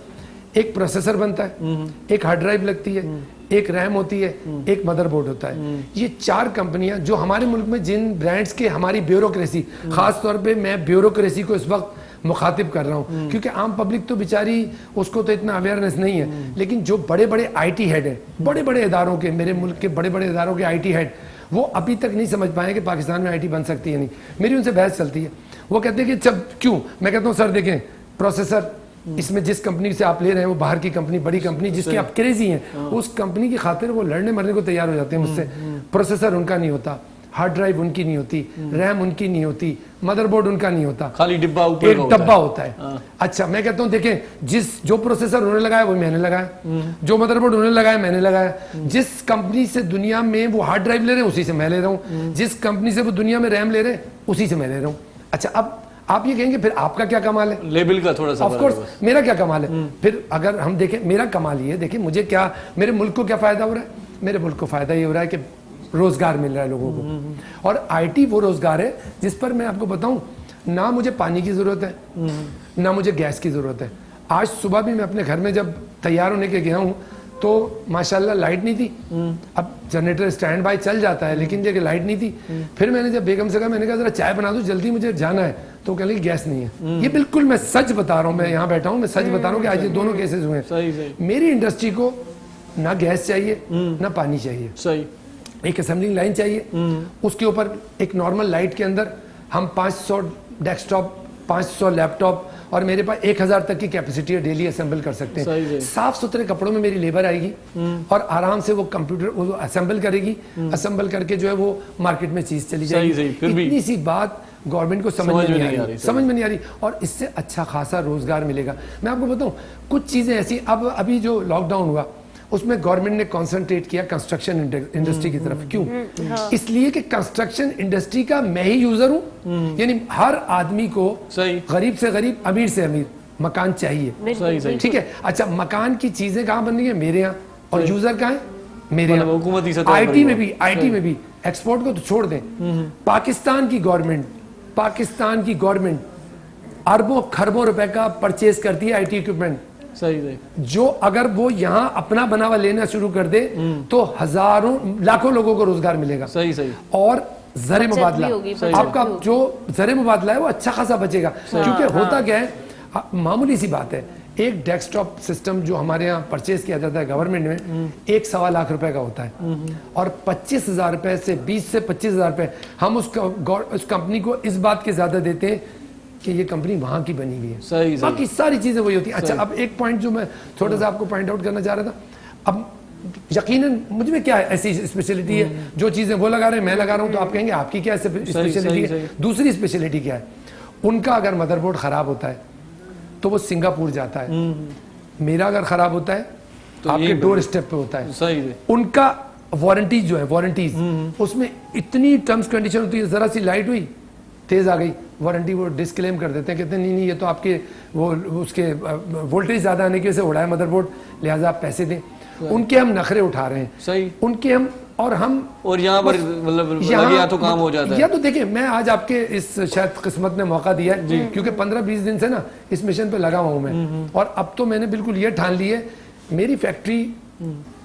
एक प्रोसेसर बनता है, एक हार्ड ड्राइव लगती है, एक रैम होती है, एक मदरबोर्ड होता है। ये 4 कंपनियां जो हमारे मुल्क में जिन ब्रांड्स के हमारी ब्यूरोक्रेसी, खास तौर पे मैं ब्यूरोक्रेसी को इस वक्त मुखातिब कर रहा हूँ, क्योंकि आम पब्लिक तो बेचारी उसको तो इतना अवेयरनेस नहीं है, लेकिन जो बड़े बड़े आईटी हेड हैं, बड़े बड़े इदारों के, मेरे मुल्क के बड़े बड़े इदारों के आईटी हेड, वो अभी तक नहीं समझ पाए कि पाकिस्तान में आईटी बन सकती है नहीं। मेरी उनसे बहस चलती है, वो कहते हैं कि जब क्यों, मैं कहता हूँ सर देखें प्रोसेसर इसमें जिस कंपनी से आप ले रहे हैं वो बाहर की कंपनी, बड़ी कंपनी जिसकी आप क्रेजी हैं, उस कंपनी की खातिर वो लड़ने मरने को तैयार हो जाते हैं मुझसे। प्रोसेसर उनका नहीं होता, हार्ड ड्राइव उनकी नहीं होती, रैम उनकी नहीं होती, मदरबोर्ड उनका नहीं होता, खाली डिब्बा ऊपर एक का डब्बा होता है। अच्छा, मैं कहता हूँ देखें, जो प्रोसेसर उन्होंने लगाया वो मैंने लगाया, जो मदरबोर्ड उन्होंने लगाया मैंने लगाया, जिस कंपनी से दुनिया में वो हार्ड ड्राइव ले रहे हैं उसी से मैं ले रहा हूँ, जिस कंपनी से वो दुनिया में रैम ले रहे हैं उसी से मैं ले रहा हूँ। अच्छा, अब आप ये कहेंगे फिर आपका क्या कमाल है? लेबल का थोड़ा सा ऑफ कोर्स मेरा क्या कमाल है? फिर अगर हम देखें मेरा कमाल ये, देखिए मुझे क्या, मेरे मुल्क को क्या फायदा हो रहा है? मेरे मुल्क को फायदा ये हो रहा है कि रोजगार मिल रहा है लोगों को, और आईटी वो रोजगार है जिस पर मैं आपको बताऊं, ना मुझे पानी की जरूरत है ना मुझे गैस की जरूरत है। आज सुबह भी मैं अपने घर में जब तैयार होने के गया हूं तो माशाल्लाह लाइट नहीं थी, अब जनरेटर स्टैंड बाय चल जाता है लेकिन जगह लाइट नहीं थी। फिर मैंने जब बेगम से कहा, मैंने कहा जरा चाय बना दो जल्दी मुझे जाना है, तो कह लगी गैस नहीं है। ये बिल्कुल मैं सच बता रहा हूँ, मैं यहाँ बैठा हूँ, मैं सच बता रहा हूँ कि आज ये दोनों केसेस हुए हैं। मेरी इंडस्ट्री को ना गैस चाहिए ना पानी चाहिए, सही, एक असेंबलिंग लाइन चाहिए, उसके ऊपर एक नॉर्मल लाइट के अंदर हम 500 डेस्कटॉप, 500 लैपटॉप और मेरे पास 1000 तक की कैपेसिटी है, डेली असेंबल कर सकते हैं। साफ सुथरे कपड़ों में मेरी लेबर आएगी और आराम से वो कंप्यूटर वो असेंबल करेगी, असेंबल करके जो है वो मार्केट में चीज चली जाएगी। इतनी सी बात गवर्नमेंट को समझ में नहीं आ रही, और इससे अच्छा खासा रोजगार मिलेगा। मैं आपको बताऊं कुछ चीजें ऐसी, अब अभी जो लॉकडाउन हुआ उसमें गवर्नमेंट ने कंसंट्रेट किया कंस्ट्रक्शन इंडस्ट्री की तरफ। क्यों? इसलिए कि कंस्ट्रक्शन इंडस्ट्री का मैं ही यूजर हूं, यानी हर आदमी को, गरीब से गरीब, अमीर से अमीर मकान चाहिए, ठीक है। अच्छा, मकान की चीजें कहां बन रही है? मेरे यहाँ, और यूजर कहां है? मेरे यहाँ। आईटी में भी एक्सपोर्ट को तो छोड़ दें, पाकिस्तान की गवर्नमेंट अरबों खरबों रुपए का परचेज करती है आईटी इक्विपमेंट। सही, जो अगर वो यहाँ अपना बना हुआ लेना शुरू कर दे तो हजारों लाखों लोगों को रोजगार मिलेगा। सही। और ज़र मुबादला, आपका जो ज़र मुबादला है वो अच्छा खासा बचेगा, क्योंकि होता क्या है, मामूली सी बात है, एक डेस्कटॉप सिस्टम जो हमारे यहाँ परचेज किया जाता है गवर्नमेंट में 1.25 लाख रुपए का होता है, और 25,000 रुपए से 20 से 25,000 रुपए हम उस कंपनी को इस बात के ज्यादा देते हैं कि ये कंपनी वहां की बनी हुई है। सही, बाकी सारी चीजें वही होती हैं। अच्छा, अब एक पॉइंट जो मैं थोड़ा सा आपको पॉइंट आउट करना चाह रहा था, अब यकीनन मुझ में क्या है, ऐसी स्पेशलिटी है, जो चीजें वो लगा रहे हैं मैं लगा रहा हूं, तो आप कहेंगे आपकी क्या स्पेशलिटी है? दूसरी स्पेशलिटी क्या है? उनका अगर मदरबोर्ड खराब होता है तो वो सिंगापुर जाता है, मेरा अगर खराब होता है तो आपके डोर स्टेप पे होता है। उनका वारंटीज जो है, वारंटीज उसमें इतनी टर्म्स कंडीशन होती है, जरा सी लाइट हुई, तेज आ गई, वारंटी वो डिस्क्लेम कर देते हैं, कहते हैं नहीं ये तो आपके वो उसके वोल्टेज ज्यादा आने की वजह से उड़ा है मदरबोर्ड, लिहाजा आप पैसे दें। उनके हम नखरे उठा रहे हैं, सही, उनके हम, और यहाँ पर मतलब यहाँ तो काम हो जाता है। या तो देखिए, मैं आज आपके इस शायद किस्मत ने मौका दिया है, क्योंकि 15-20 दिन से ना इस मिशन पे लगा हुआ हूं मैं, और अब तो मैंने बिल्कुल ये ठान ली है, मेरी फैक्ट्री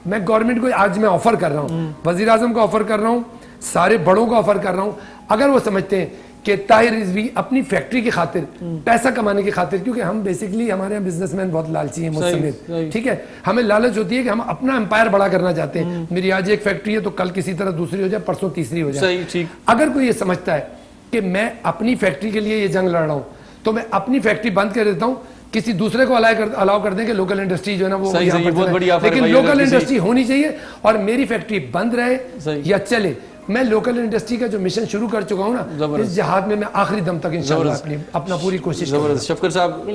मैं गवर्नमेंट को आज मैं ऑफर कर रहा हूँ, वजीर आजम को ऑफर कर रहा हूँ, सारे बड़ों को ऑफर कर रहा हूँ, अगर वो समझते हैं कि ताहिर रिजवी अपनी फैक्ट्री की खातिर, पैसा कमाने की खातिर, क्योंकि हम बेसिकली हमारे यहाँ बिजनेसमैन बहुत लालची हैं मुझसे, ठीक है, हमें लालच होती है कि हम अपना एम्पायर बड़ा करना चाहते हैं, मेरी आज एक फैक्ट्री है तो कल किसी तरह दूसरी हो जाए, परसों तीसरी हो जाए। अगर कोई ये समझता है कि मैं अपनी फैक्ट्री के लिए ये जंग लड़ रहा हूँ, तो मैं अपनी फैक्ट्री बंद कर देता हूँ, किसी दूसरे को अलाउ कर दें कि लोकल इंडस्ट्री जो है ना वो लेकिन लोकल इंडस्ट्री होनी चाहिए, और मेरी फैक्ट्री बंद रहे या चले। मैं लोकल इंडस्ट्री का जो मिशन शुरू कर चुका हूँ ना, इस जहाद में मैं आखिरी दम तक इंशाल्लाह अपना पूरी कोशिश करूंगा। शफकर साहब,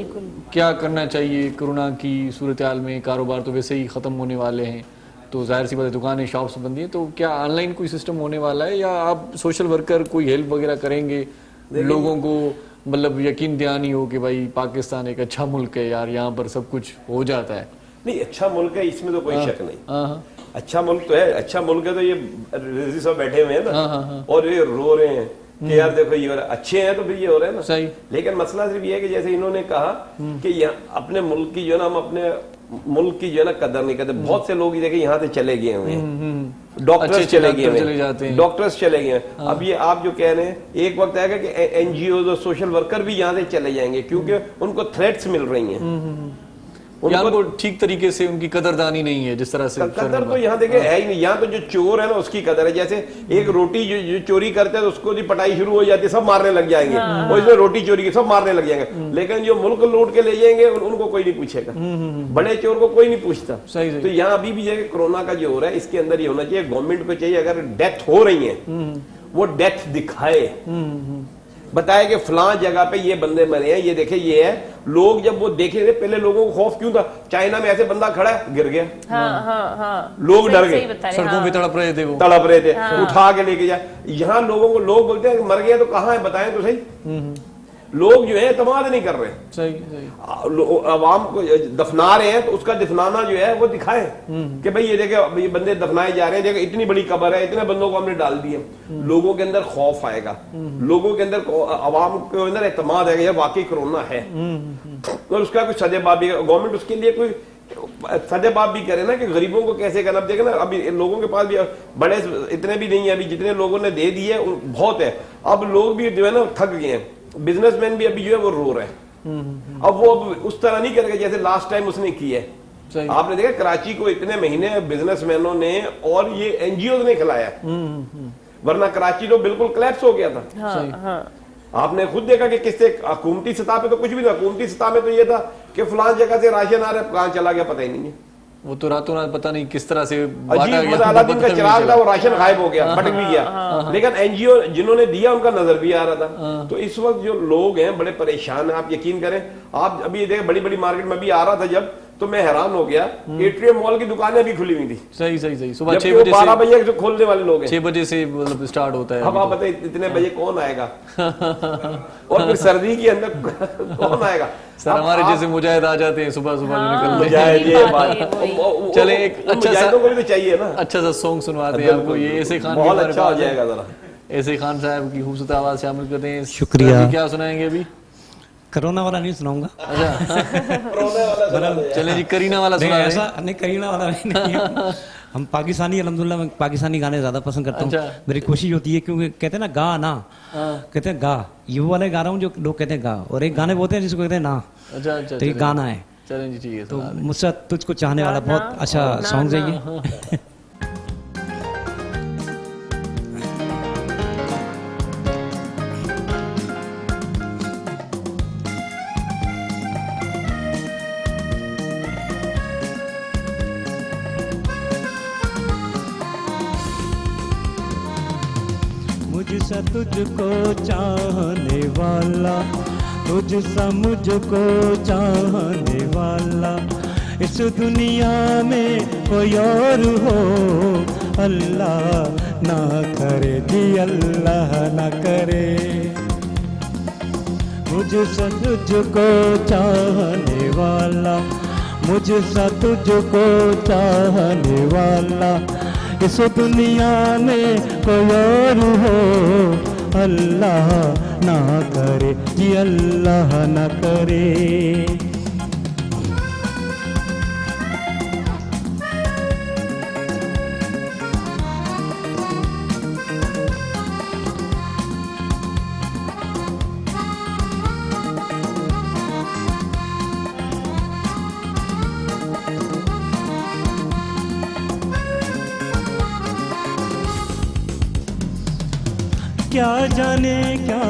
क्या करना चाहिए कोरोना की सूरत-ए-हाल में? कारोबार तो वैसे ही खत्म होने वाले हैं, तो जाहिर सी बात है दुकानें, शॉप्स बंद है, तो क्या ऑनलाइन कोई सिस्टम होने वाला है, या आप सोशल वर्कर कोई हेल्प वगैरह करेंगे लोगों को, मतलब यकीन दिलानी हो कि भाई पाकिस्तान एक अच्छा मुल्क है यार, यहाँ पर सब कुछ हो जाता है? नहीं, अच्छा मुल्क है, इसमें तो कोई शक नहीं, अच्छा मुल्क तो है, अच्छा मुल्क है, तो ये रिजी सब बैठे हुए हैं ना, और ये रो रहे हैं कि यार देखो ये हो रहा है, अच्छे हैं तो फिर ये हो रहा है ना। सही। लेकिन मसला सिर्फ ये है कि जैसे इन्होंने कहा कि यहाँ अपने मुल्क की जो है ना, हम अपने मुल्क की जो है ना कदर नहीं करते। बहुत से लोग देखे यहाँ से चले गए हुए हैं, डॉक्टर्स चले गए हैं, डॉक्टर्स चले गए हैं। अब ये आप जो कह रहे हैं, एक वक्त आएगा कि एनजीओ और सोशल वर्कर भी यहाँ से चले जाएंगे, क्योंकि उनको थ्रेट्स मिल रही हैं, उनको ठीक तरीके से उनकी कदरदानी नहीं है, जिस तरह से कदर तो यहाँ देखे है ही नहीं। यहाँ तो जो चोर है ना उसकी कदर है, जैसे एक रोटी जो चोरी करते हैं तो उसको भी पटाई शुरू हो जाती है, सब मारने लग जाएंगे, और इसमें रोटी चोरी की सब मारने लग जाएंगे। लेकिन जो मुल्क लूट के ले जाएंगे उनको कोई नहीं पूछेगा, बड़े चोर को कोई नहीं पूछता। तो यहाँ अभी भी कोरोना का जो हो रहा है इसके अंदर ये होना चाहिए, गवर्नमेंट को चाहिए अगर डेथ हो रही है वो डेथ दिखाए, बताया कि फलां जगह पे ये बंदे मरे हैं, ये देखे ये है। लोग जब वो देखे थे, पहले लोगों को खौफ क्यों था? चाइना में ऐसे बंदा खड़ा है, गिर गया, लोग डर गए, सड़कों पे तड़प रहे थे, वो तड़प रहे थे, उठा के लेके जाए। यहाँ लोगों को लोग बोलते हैं मर गया तो कहाँ है, बताएं तो सही। लोग जो है एतमाद नहीं कर रहे, सही अवाम को दफना रहे हैं तो उसका दफनाना जो है वो दिखाएं कि भाई ये देखे ये बंदे दफनाए जा रहे हैं, देखो इतनी बड़ी कब्र है, इतने बंदों को हमने डाल दिए। लोगों के अंदर खौफ आएगा, लोगों के अंदर अवाम के अंदर एतमाद आएगा, यार वाकई कोरोना है। और उसका कोई सदेबाबी, गवर्नमेंट उसके लिए कोई सदेबाब भी करे ना कि गरीबों को कैसे करना। देखे ना अभी लोगों के पास भी बड़े इतने भी नहीं है, अभी जितने लोगों ने दे दिए बहुत है। अब लोग भी जो है ना थक गए हैं, बिजनेसमैन भी अभी जो है वो रो रहे हैं। अब वो उस तरह नहीं करेगा जैसे लास्ट टाइम उसने की है। आपने देखा कराची को इतने महीने बिजनेसमैनों ने और ये एनजीओ ने खिलाया, वरना कराची तो बिल्कुल कोलैप्स हो गया था। आपने खुद देखा कि किससे हुकूमती सतह पे तो कुछ भी था, हुकूमती सतह में तो ये था कि फलां जगह से राशन आ रहा है, कहां चला गया पता ही नहीं है। वो तो रातों रात पता नहीं किस तरह से अजीब अलादीन का चिराग था, वो राशन गायब हो गया, भटक भी गया। लेकिन एनजीओ जिन्होंने दिया उनका नजर भी आ रहा था। तो इस वक्त जो लोग हैं बड़े परेशान हैं, आप यकीन करें। आप अभी देखें बड़ी बड़ी मार्केट में भी आ रहा था जब, तो मैं हैरान हो गया, एट्रियम मॉल की दुकानें भी खुली हुई थी। सही सही सही, सुबह 6 बजे 12 बजे जो खोलने वाले लोग हैं, 6 बजे से मतलब स्टार्ट होता है। अब आप बताइए इतने बजे कौन आएगा? और फिर सर्दी के अंदर कौन आएगा? सर हमारे जैसे मुजाहिद आ जाते हैं सुबह सुबह निकलते हैं। चले एक अच्छा सा को भी तो चाहिए ना, अच्छा सा सॉन्ग सुनवाते हैं आपको। ये ऐसे खान बहुत अच्छा हो जाएगा, जरा ऐसे खान साहब की खूबसूरत आवाज शामिल करते हैं। शुक्रिया। क्या सुनाएंगे अभी? कोरोना वाला नहीं सुनाऊंगा। अच्छा चले जी, करीना वाला सुना रहे हैं। ऐसा नहीं, करीना वाला नहीं। हम पाकिस्तानी, अल्हम्दुलिल्लाह मैं पाकिस्तानी गाने ज्यादा पसंद करता हूँ। अच्छा। मेरी कोशिश होती है, क्योंकि कहते हैं ना गा ना, कहते हैं गा, ये वो वाले गा रहा हूँ जो लोग कहते हैं गा, और एक गाने बोलते हैं जिसको कहते हैं ना। अच्छा अच्छा, तो ये गाना है। चलें जी ठीक है। तो मुझसे तुझको चाहने वाला बहुत अच्छा सॉन्ग है ये। मुझसे तुझको चाहने वाला, तुझसा मुझको चाहने वाला, इस दुनिया में कोई और हो अल्लाह ना करे जी, अल्लाह ना करे। मुझसे तुझको चाहने वाला, मुझसे तुझको चाहने वाला, इस दुनिया में कोई और हो अल्लाह ना करे जी, अल्लाह ना करे। क्या जाने क्या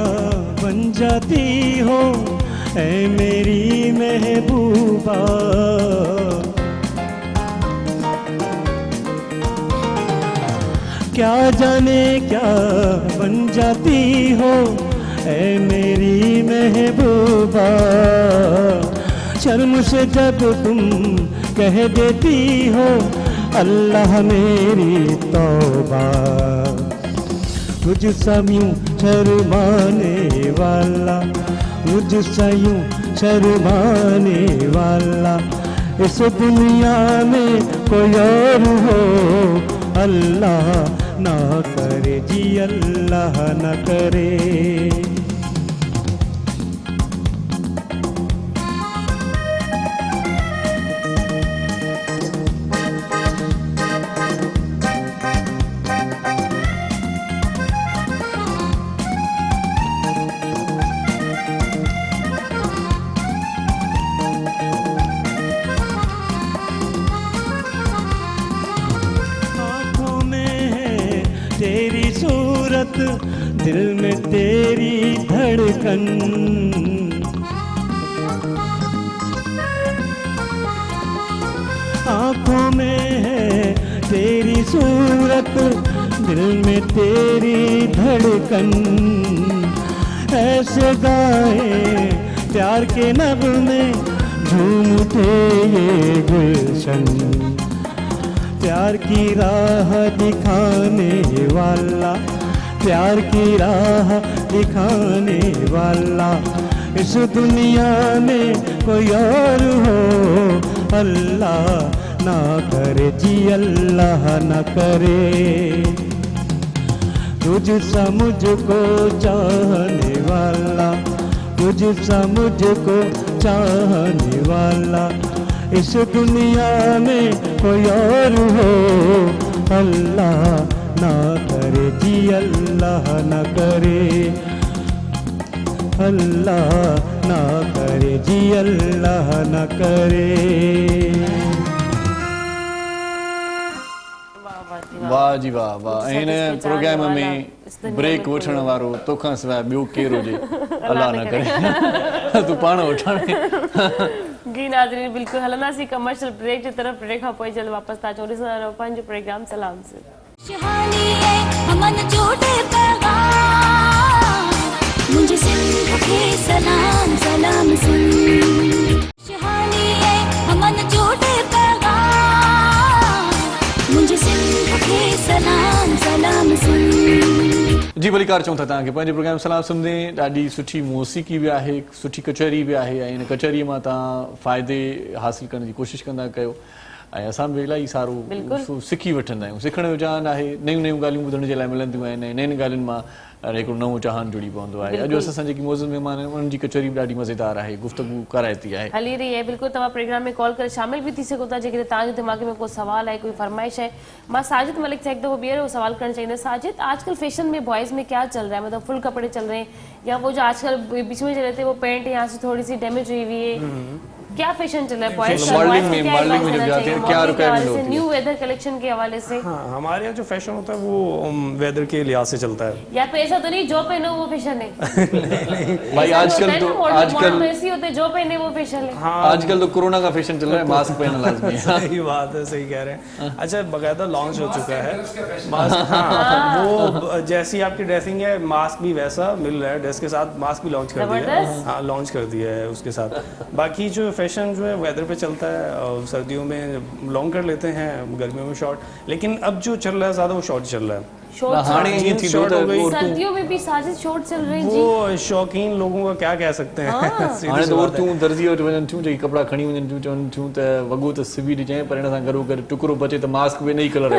बन जाती हो ऐ मेरी महबूबा, क्या जाने क्या बन जाती हो ऐ मेरी महबूबा, शर्म से जब तुम कह देती हो अल्लाह मेरी तौबा, मुझसे यूं शर्माने वाला, मुझसे यूं शर्माने वाला, इस दुनिया में कोई और हो अल्लाह ना करे जी, अल्लाह ना करे। तेरी सूरत, दिल में तेरी धड़कन, आँखों में है तेरी सूरत, दिल में तेरी धड़कन ऐसे गाए प्यार के नगमे झूम उठे ये गुलशन प्यार की राह दिखाने वाला प्यार की राह दिखाने वाला इस दुनिया में कोई और हो अल्लाह ना करे जी अल्लाह ना करे तुझसा मुझको चाहने वाला तुझसा मुझको चाहने वाला इस दुनिया में कोई और हो अल्लाह ना करे जी अल्लाह ना करे अल्लाह ना करे जी अल्लाह ना करे वाह जी वाह वाह इन प्रोग्राम में ब्रेक वठण वारो तोखां सवाइ ॿियो केरु हुजे अल्लाह न करे तूं पाण वठाणे जी नाज़रीन बिल्कुल हलंदासीं कमर्शियल ब्रेक जी तरफ ब्रेक खां पोइ जल्द वापस था अचूं ॾिसंदा रहो पंहिंजो प्रोग्राम सलाम से शहानी है अमन चोटे पैगाम मुझे सिंध के सलाम सलाम सुन शहानी है अमन चोटे पैगाम मुझे सिंध के सलाम सलाम सुन जी भलीकार चऊं था तव्हांखे पंहिंजे प्रोग्राम सलाम सम्झे ॾाढी सुठी मौसीक़ी बि आहे सुठी कचहरी बि आहे ऐं हिन कचहरीअ मां तव्हां फ़ाइदे हासिल करण जी कोशिशि कंदा कयो ऐं असां बि इलाही सारो सिखी वठंदा आहियूं सिखण जो चाहन आहे नयूं नयूं ॻाल्हियूं ॿुधण जे लाइ मिलंदियूं आहिनि ऐं नयुनि ॻाल्हियुनि मां हिकिड़ो नओं चाहन जुड़ी पवंदो आहे अॼु असां जेकी मौजूद महिमान आहिनि उन्हनि जी कचहरी बि ॾाढी मज़ेदार आहे गुफ़्तगू कराइती आहे हली रही है बिल्कुल तव्हां प्रोग्राम में कॉल करे शामिल भी थी सघो था जेकॾहिं तव्हांजे दिमाग़ में कोई सवाल आहे कोई फरमाइश है मां साजिद मलिक से एक दफ़ो ॿीहर सवाल करणु चाहींदसि साजिद आजकल फैशन में बॉयज़ में क्या चल रहा है मतलब फुल कपड़े चल रहे हैं या वो जो आजकल बीच में चल रहे थे वो पैंट यहाँ से थोड़ी सी डैमेज हुई हुई है क्या फैशन चल रहा है बॉयज मॉडलिंग में जब जाते हैं क्या रिक्वायरमेंट होती है न्यू वेदर कलेक्शन के हवाले से हाँ हमारे यहाँ जो फैशन होता है वो वेदर के लिहाज से चलता है या फिर ऐसा तो नहीं जो पहनो वो फैशन है भाई आजकल ऐसी होते जो पहने वो फैशन है हाँ आजकल तो कोरोना का फैशन चल रहा है मास्क पहनना लाजमी है सही बात है सही कह रहे हैं अच्छा बकायदा लॉन्च हो चुका है मास्क हाँ वो जैसी आपकी ड्रेसिंग है मास्क भी वैसा मिल रहा है ड्रेस के साथ मास्क भी लॉन्च कर दिया है हाँ लॉन्च कर दिया है उसके साथ बाकी जो फैशन जो है वेदर पे चलता है और सर्दियों में लॉन्ग कर लेते हैं गर्मियों में शॉर्ट लेकिन अब जो चल रहा है ज्यादा वो शॉर्ट चल रहा है सर्दियों में भी साजिद शॉर्ट चल रही वो शौकीन लोगों का क्या कह सकते हैं हाणे तो औरतूं दर्जी वटि वञनि थियूं जेकी कपिड़ा खणी वञनि थियूं चवनि थियूं त वॻो त सिबी ॾिजांइ पर हिन सां गॾो गॾु टुकड़ो बचे त मास्क बि नई कलर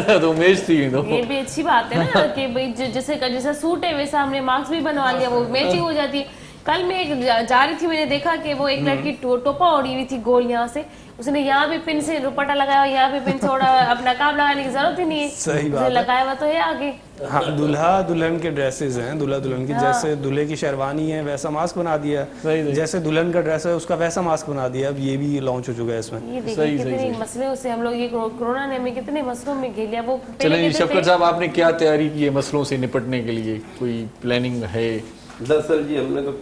जो तो मैच थी वेंदो ये भी अच्छी बात है ना कि भाई जैसे सूट है वैसा हमने मास्क भी बनवा लिया वो मैचिंग हो जाती है कल मैं एक जा रही थी मैंने देखा कि वो एक लड़की टोपा ओढ़ी हुई थी गोल यहाँ से उसने यहाँ भी पिन से दुपट्टा लगाया यहाँ भी पिन से ओढ़ा अपना काम लगाने की जरूरत ही नहीं है सही बात लगाया हुआ तो है आगे हाँ दुल्हा दुल्हन के ड्रेसेस हैं दुल्हा दुल्हन की जैसे दूल्हे की शेरवानी है वैसा मास्क बना दिया जैसे दुल्हन का ड्रेस है उसका वैसा मास्क बना दिया अब ये भी लॉन्च हो चुका है इसमें ये देखिए कितने मसले से हम लोग ये कोरोना ने हमें कितने मसलों में घेर लिया वो चलिए शफकत साहब आपने क्या तैयारी की है मसलों से निपटने के लिए कोई प्लानिंग है दरअसल जी हमने तो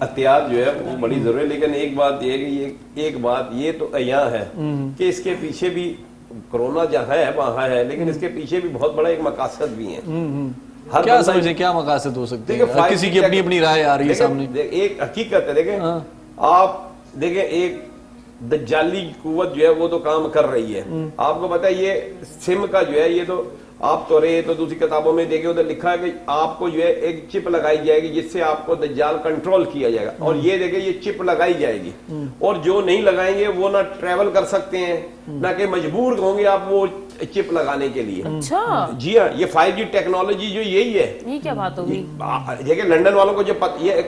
एहतियात जो है वो बड़ी जरूरी है लेकिन एक बात ये कि एक बात ये तो यहाँ है कि इसके पीछे भी कोरोना जहाँ है वहाँ है लेकिन इसके पीछे भी बहुत बड़ा एक मकासद भी है हर क्या समझे क्या मकासद हो सकते हैं किसी की अपनी अपनी राय आ रही है सामने एक हकीकत है देखें आप देखें एक दज्जाली कुव्वत जो है वो तो काम कर रही है आपको पता है ये सिम का जो है ये तो आप तो रहे तो दूसरी किताबों में देखे उधर लिखा है कि आपको जो है एक चिप लगाई जाएगी जिससे आपको दज्जाल कंट्रोल किया जाएगा और ये देखे ये चिप लगाई जाएगी और जो नहीं लगाएंगे वो ना ट्रेवल कर सकते हैं ना कि मजबूर होंगे आप वो चिप लगाने के लिए अच्छा जी हाँ ये 5G टेक्नोलॉजी जो यही है ये क्या बात होगी देखिए लंदन वालों को जो ये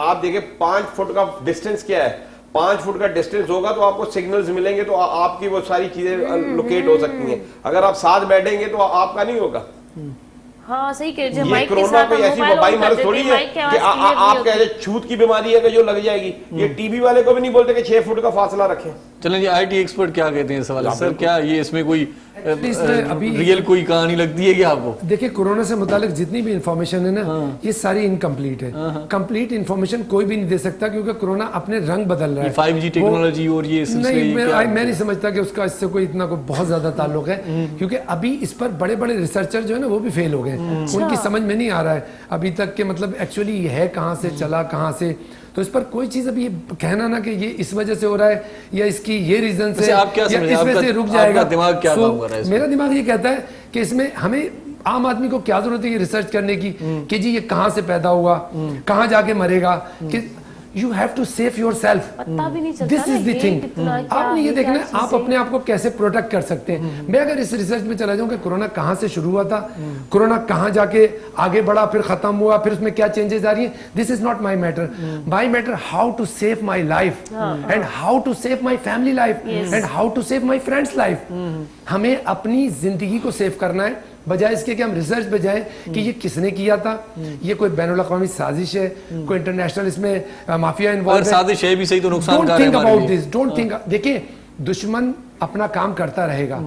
आप देखे 5 फुट का डिस्टेंस क्या है 5 फुट का डिस्टेंस होगा तो आपको सिग्नल्स मिलेंगे तो आपकी वो सारी चीजें लोकेट हो सकती हैं अगर आप साथ बैठेंगे तो आपका नहीं होगा हाँ सही कह रहे ये कोरोना कोई ऐसी वबाई मर्ज थोड़ी है कि आप कह रहे छूत की बीमारी है कि जो लग जाएगी ये टीबी वाले को भी नहीं बोलते कि 6 फुट का फासला रखें चलें जी IT एक्सपर्ट क्या कहते हैं सवाल सर क्या ये इसमें कोई इसमें अभी रियल कोई कहानी लगती है क्या आपको? देखिए, कोरोना से मुतालिक जितनी भी इंफॉर्मेशन है ना, ये सारी इनकम्प्लीट है। कंप्लीट इंफॉर्मेशन कोई भी नहीं दे सकता, क्योंकि कोरोना अपने रंग बदल रहा है। 5G टेक्नोलॉजी और ये नहीं, मैं नहीं समझता कि उसका इससे कोई इतना कोई बहुत ज्यादा ताल्लुक है, क्योंकि अभी इस पर बड़े बड़े रिसर्चर जो है ना वो भी फेल हो गए। उनकी समझ में नहीं आ रहा है अभी तक के मतलब एक्चुअली ये है कहाँ से चला, कहाँ से। तो इस पर कोई चीज अभी ये कहना ना कि ये इस वजह से हो रहा है या इसकी ये रीजन से आप क्या या इस वजह से रुक जाएगा। दिमाग क्या काम कर रहा है? मेरा दिमाग ये कहता है कि इसमें हमें आम आदमी को क्या जरूरत है ये रिसर्च करने की कि जी ये कहाँ से पैदा हुआ, कहाँ जाके मरेगा, कि you have to save yourself. This is the thing. आपने ये देखना है आप अपने आप को कैसे प्रोटेक्ट कर सकते हैं। मैं अगर इस रिसर्च में चला जाऊं कि कोरोना कहाँ से शुरू हुआ था, कोरोना कहाँ जाके आगे बढ़ा, फिर खत्म हुआ, फिर उसमें क्या चेंजेस आ रही है, this is not my matter. My matter how to save my life and how to save my family life and how to save my friends life. हमें अपनी जिंदगी को सेव करना है, बजाय इसके कि हम रिसर्च पे जाएं कि ये किसने किया था, ये कोई बैनुल अक़वामी साजिश है, कोई इंटरनेशनल इसमें माफिया इन्वॉल्व है। साजिश है भी सही तो नुकसान don't think about this, don't think. देखिए, दुश्मन अपना काम करता रहेगा,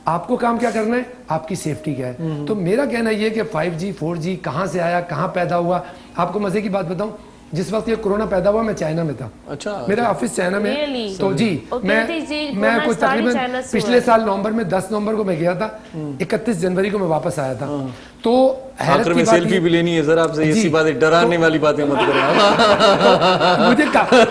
आपको काम क्या करना है, आपकी सेफ्टी क्या है। तो मेरा कहना ये है कि 5G 4G कहाँ से आया, कहाँ पैदा हुआ। आपको मजे की बात बताऊं, जिस वक्त ये कोरोना पैदा हुआ मैं चाइना में था। अच्छा, मेरा ऑफिस चाइना में Really? तो जी मैं कुछ तकरीबन चाइना से पिछले साल नवंबर में 10 नवंबर को मैं गया था, 31 जनवरी को मैं वापस आया था। तो हैरत की बात सेल्फी भी लेनी है सर आपसे, ऐसी बातें डराने वाली बातें मत करो। मुझे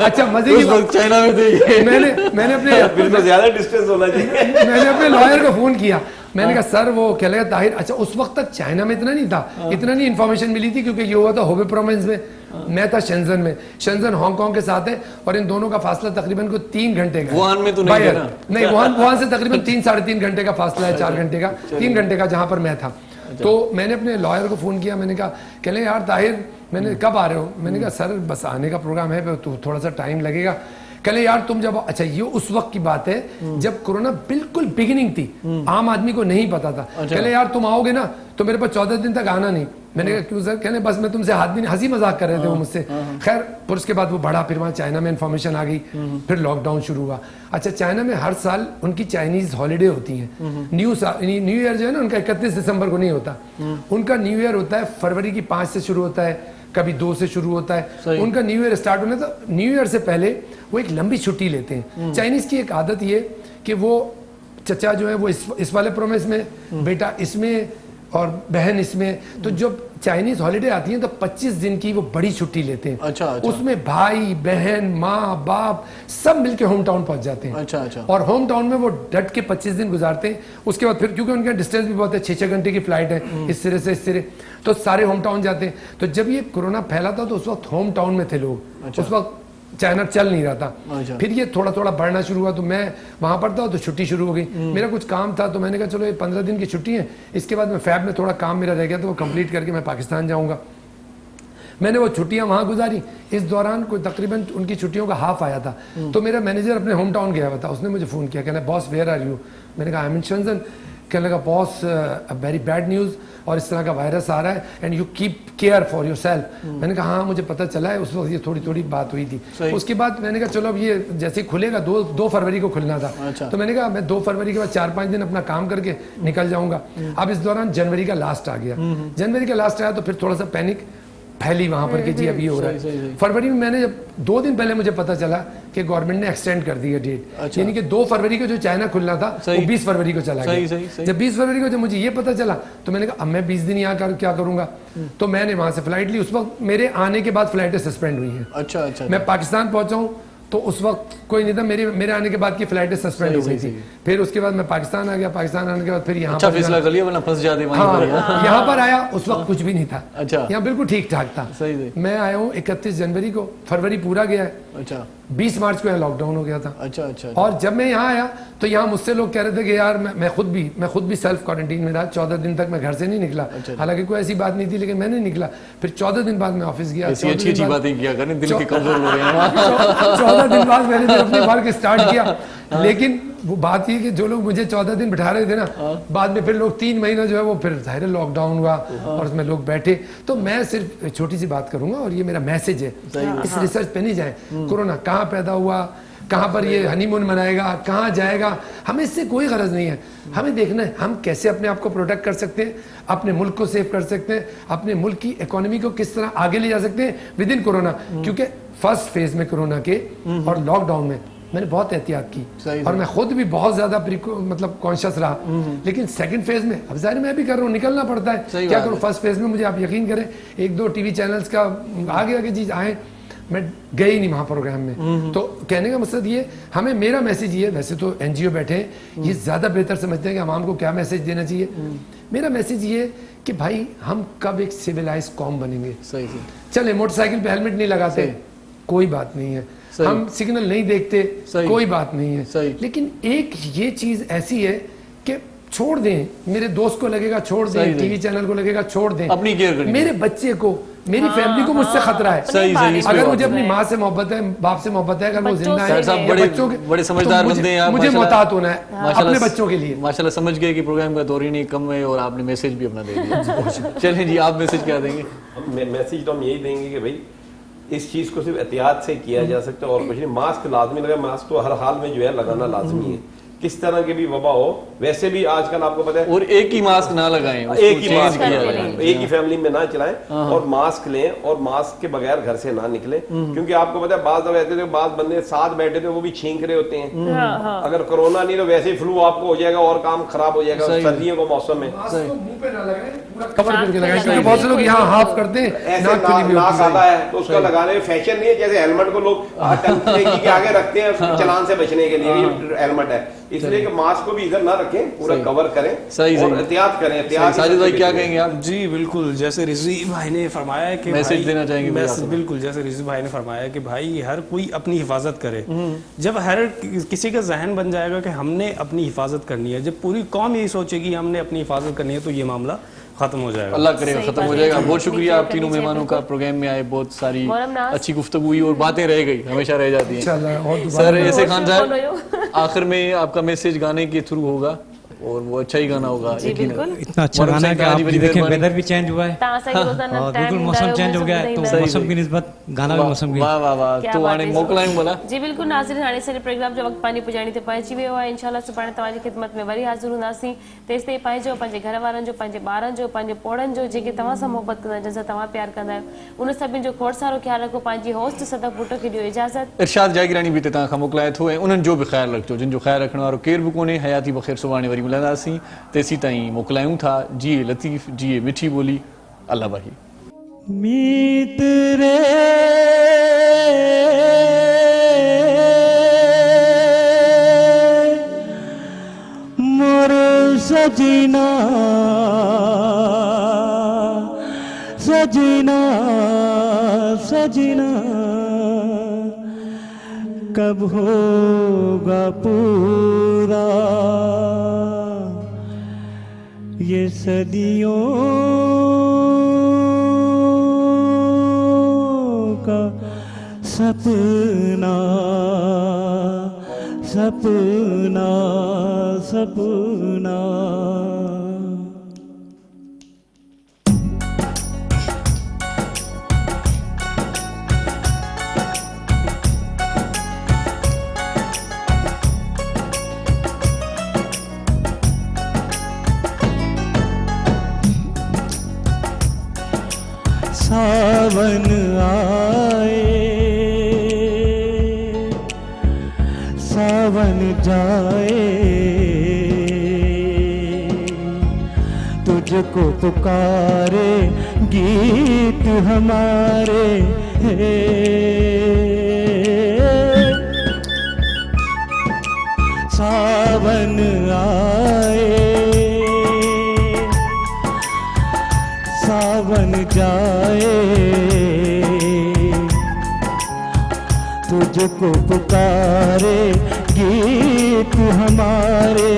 अच्छा मजे की बात, चाइना में थे मैंने अपने ज्यादा डिस्टेंस होना चाहिए। मैंने अपने लॉयर को फोन किया, मैंने कहा सर वो क्या लगा ताहिर। अच्छा, उस वक्त तक चाइना में इतना नहीं था, इतना नहीं इन्फॉर्मेशन मिली थी, क्योंकि ये हुआ था होबे प्रोविंस में, मैं था शेंजन में। शेंजन हांगकांग के साथ है और इन दोनों का फासला तकरीबन को 3 घंटे का। वुहान में तो नहीं था? नहीं, वुहान से तकरीबन 3-3.5 घंटे का फासला है, 4 घंटे का, 3 घंटे का जहां पर मैं था। तो मैंने अपने लॉयर को फोन किया, मैंने कहा कहने यार ताहिर, मैंने कब आ रहे हो, मैंने कहा सर बस आने का प्रोग्राम है, तो थोड़ा सा टाइम लगेगा। कहले यार तुम जब, अच्छा ये उस वक्त की बात है जब कोरोना बिल्कुल बिगिनिंग थी, आम आदमी को नहीं पता था। कहले यार तुम आओगे ना तो मेरे पास 14 दिन तक आना नहीं। मैंने कहा क्यों सर, कहने बस मैं तुमसे हाथ भी नहीं, हंसी मजाक कर रहे थे वो मुझसे। खैर फिर उसके बाद वो बढ़ा, फिर वहाँ चाइना में इन्फॉर्मेशन आ गई, फिर लॉकडाउन शुरू हुआ। अच्छा, चाइना में हर साल उनकी चाइनीज हॉलीडे होती है। न्यू ईयर जो है ना उनका 31 दिसंबर को नहीं होता, उनका न्यू ईयर होता है फरवरी की 5 से शुरू होता है, कभी 2 से शुरू होता है। उनका न्यू ईयर स्टार्ट होने तो न्यू ईयर से पहले वो एक लंबी छुट्टी लेते हैं। चाइनीज की एक आदत ये कि वो चचा जो है वो इस वाले प्रोमिस में, बेटा इसमें और बहन इसमें। तो जब चाइनीज हॉलीडे आती है तो 25 दिन की वो बड़ी छुट्टी लेते हैं। अच्छा। उसमें भाई बहन माँ बाप सब मिलके होम टाउन पहुंच जाते हैं। अच्छा। और होम टाउन में वो डट के 25 दिन गुजारते हैं। उसके बाद फिर क्योंकि उनका डिस्टेंस भी बहुत है, 6-6 घंटे की फ्लाइट है इस सिरे से इस सिरे, तो सारे होम टाउन जाते हैं। तो जब ये कोरोना फैला था तो उस वक्त होम टाउन में थे लोग। उस वक्त चाइना चल नहीं रहा था। फिर ये थोड़ा थोड़ा बढ़ना शुरू हुआ, तो मैं वहां पर था तो छुट्टी शुरू हो गई। मेरा कुछ काम था तो मैंने कहा चलो ये 15 दिन की छुट्टी है, इसके बाद मैं फैब में थोड़ा काम मेरा रह गया तो वो कंप्लीट करके मैं पाकिस्तान जाऊंगा। मैंने वो छुट्टियां वहां गुजारी। इस दौरान कोई तकरीबन उनकी छुट्टियों का हाफ आया था, तो मेरा मैनेजर अपने होम टाउन गया हुआ था, उसने मुझे फोन किया, कहना बॉस वेयर आर यू। मैंने कहा आई एम इन शेंजन। कहने लगा बॉस वेरी बैड न्यूज़ और इस तरह का वायरस आ रहा है and you keep care for your self. मैंने कहा हाँ मुझे पता चला है। उस वक्त ये थोड़ी थोड़ी बात हुई थी। उसके बाद मैंने कहा चलो अब ये जैसे ही खुलेगा, 2 फरवरी को खुलना था। अच्छा। तो मैंने कहा मैं 2 फरवरी के बाद 4-5 दिन अपना काम करके निकल जाऊंगा। अब इस दौरान जनवरी का लास्ट आ गया। जनवरी का लास्ट आया तो फिर थोड़ा सा पैनिक फैली वहां पर कि जी अभी हो रहा है। फरवरी में मैंने जब 2 दिन पहले मुझे पता चला कि गवर्नमेंट ने एक्सटेंड कर दी है डेट। अच्छा। यानी कि 2 फरवरी को जो चाइना खुलना था वो 20 फरवरी को चला गया। जब 20 फरवरी को जब मुझे ये पता चला तो मैंने कहा अब मैं 20 दिन यहाँ क्या करूंगा। तो मैंने वहां से फ्लाइट ली। उस वक्त मेरे आने के बाद फ्लाइटें सस्पेंड हुई हैं। अच्छा। मैं पाकिस्तान पहुंचा हूँ तो उस वक्त कोई नहीं था, मेरे आने के बाद की फ्लाइटें सस्पेंड हो गई थी। फिर उसके बाद मैं पाकिस्तान आ गया। पाकिस्तान आने के बाद फिर यहाँ फैसला कर लिया वरना फंस जाते वहीं पर। यहाँ पर आया उस वक्त कुछ भी नहीं था। अच्छा। यहाँ बिल्कुल ठीक ठाक था। मैं आया हूँ 31 जनवरी को, फरवरी पूरा गया है। अच्छा। 20 मार्च को यहाँ लॉकडाउन हो गया था। अच्छा। और जब मैं यहाँ आया तो यहाँ मुझसे लोग कह रहे थे कि यार मैं खुद भी सेल्फ क्वारंटीन में रहा। 14 दिन तक मैं घर से नहीं निकला। हालांकि कोई ऐसी बात नहीं थी, लेकिन मैंने निकला। फिर 14 दिन बाद मैं ऑफिस गया। अच्छी बातें किया करें, दिल के कमजोर हो रहे हैं। 14 दिन बाद मैंने अपने वर्क स्टार्ट किया। लेकिन वो बात ये कि जो लोग मुझे 14 दिन बिठा रहे थे ना, बाद में फिर लोग 3 महीना जो है वो फिर जाहिर है लॉकडाउन हुआ और उसमें लोग बैठे। तो मैं सिर्फ छोटी सी बात करूंगा और ये मेरा मैसेज है, इस रिसर्च पे नहीं जाए। कोरोना कहाँ पैदा हुआ, कहाँ पर ये हनीमून मनाएगा, कहाँ जाएगा, हमें इससे कोई गरज नहीं है। हमें देखना है हम कैसे अपने आप को प्रोटेक्ट कर सकते हैं, अपने मुल्क को सेव कर सकते हैं, अपने मुल्क की इकोनॉमी को किस तरह आगे ले जा सकते हैं विद इन कोरोना। क्योंकि फर्स्ट फेज में कोरोना के और लॉकडाउन में मैंने बहुत एहतियात की और मैं खुद भी बहुत ज्यादा मतलब कॉन्शियस रहा। लेकिन सेकंड फेज में अब जाहिर मैं भी कर रहा हूँ, निकलना पड़ता है, क्या करूँ। फर्स्ट फेज में मुझे आप यकीन करें 1-2 टीवी चैनल्स का आगे चीज आए, मैं गए ही नहीं वहां प्रोग्राम में। तो कहने का मकसद ये, हमें मेरा मैसेज ये, वैसे तो एनजीओ बैठे हैं ये ज्यादा बेहतर समझते हैं कि आवाम को क्या मैसेज देना चाहिए। मेरा मैसेज ये कि भाई हम कब एक सिविलाइज कौम बनेंगे। सही। चले मोटरसाइकिल पे हेलमेट नहीं लगाते, कोई बात नहीं है, हम सिग्नल नहीं देखते, कोई बात नहीं है। लेकिन एक ये चीज ऐसी है कि छोड़ दें, मेरे दोस्त को लगेगा छोड़ दें, टीवी चैनल को लगेगा छोड़ दें, अपनी केयर करें, मेरे बच्चे को, मेरी फैमिली को मुझसे खतरा है। सही। अगर मुझे अपनी माँ से मोहब्बत है, बाप से मोहब्बत है, अगर वो जिंदा है, बच्चों के बड़े समझदार बंदे हैं आप, मुझे मोहतात होना है अपने बच्चों के लिए। माशाल्लाह समझ गए कि प्रोग्राम का दौर ही नहीं कम है और आपने मैसेज भी अपना दे दिया। चलें जी, आप मैसेज क्या देंगे? मैसेज तो हम यही देंगे कि भाई इस चीज को सिर्फ एहतियात से किया जा सकता है और कुछ नहीं। मास्क लाजमी लगा, मास्क तो हर हाल में जो है लगाना लाजमी है, किस तरह की भी वबा हो। वैसे भी आजकल आपको पता है, और एक ही मास्क ना लगाएं, एक ही मास्क एक ही फैमिली में ना चलाएं और मास्क लें और मास्क के बगैर घर से ना निकलें। क्योंकि आपको पता है बात रहते थे, बात बंदे साथ बैठे थे वो भी छींक रहे होते हैं। अगर कोरोना नहीं तो वैसे ही फ्लू आपको हो जाएगा और काम खराब हो जाएगा सर्दियों के मौसम में। मुंह पे ना लगाएं, पूरा कवर करके लगाएं, क्योंकि बहुत से लोग यहाँ हाफ करते हैं, ऐसे नाक आता है तो उसका लगाने में फैशन नहीं है। जैसे हेलमेट को लोग टंकी के आगे रखते हैं चलान से बचने के लिए, हेलमेट है, इसलिए कि मास्क को भी इधर ना रखें, पूरा कवर करें और एहतियात करें। एहतियात। साजिद भाई क्या कहेंगे आप? जी बिल्कुल, जैसे रिजवी भाई ने फरमाया है कि मैसेज देना चाहेंगे बिल्कुल, जैसे रिजवी भाई ने फरमाया कि भाई हर कोई अपनी हिफाजत करे। जब हर किसी का जहन बन जाएगा कि हमने अपनी हिफाजत करनी है, जब पूरी कौम यही सोचेगी हमने अपनी हिफाजत करनी है, तो ये मामला खत्म हो जाएगा। अल्लाह करेगा खत्म हो जाएगा। बहुत शुक्रिया आप तीनों मेहमानों का, प्रोग्राम में आए, बहुत सारी अच्छी गुफ्तगू हुई और बातें रह गई, हमेशा रह जाती हैं। सर ऐसे खान साहब, आखिर में आपका मैसेज गाने के थ्रू होगा और वो अच्छा ही गाना होगा। इतना अच्छा गाना है कि आप देखें वेदर भी चेंज हुआ है और बिल्कुल मौसम चेंज हो गया है, तो मौसम की निस्बत गाना भी मौसम की। वाह वाह वाह। तो हाणे मोकलायूं बोला जी बिल्कुल नाज़रीन, हाणे असांजे प्रोग्राम जो वक़्तु पंहिंजी पुॼाणी ते पहुची वियो आहे। इंशाल्लाह सुभाणे तव्हांजी ख़िदमत में वरी हाज़िर हूंदासीं। तेसिताईं पंहिंजो, पंहिंजे घर वारनि जो, पंहिंजे ॿारनि जो, पंहिंजे पोड़नि जो, जेके तव्हां सां मोहबत कंदा आहिनि, जंहिंसां तव्हां प्यार कंदा आहियो, उन सभिनी जो खोड़ सारो ख्यालु रखो। पंहिंजी होस्ट सदफ भुट्टो खे ॾियो इजाज़त। इरशाद जागीरानी भी तव्हां खां मोकिलाए थो ऐं उन्हनि जो बि ख़्यालु रखिजो, जिन जो ख़्यालु रखण वारो केर बि कोन्हे। हयाती बख़ैर, सुभाणे वरी मिलंदासीं। तेसी ताईं मोकिलायूं था। जिए लतीफ़, जिए मिठी ॿोली। अल्लाह भाई। मीत रे मोर सजना सजना सजना, कब होगा पूरा ये सदियों का सपना सपना सपना। सावन आए सावन जाए, तुझको पुकारे गीत हमारे। सावन आए सावन जाए, तुझको पुकारे गीत हमारे।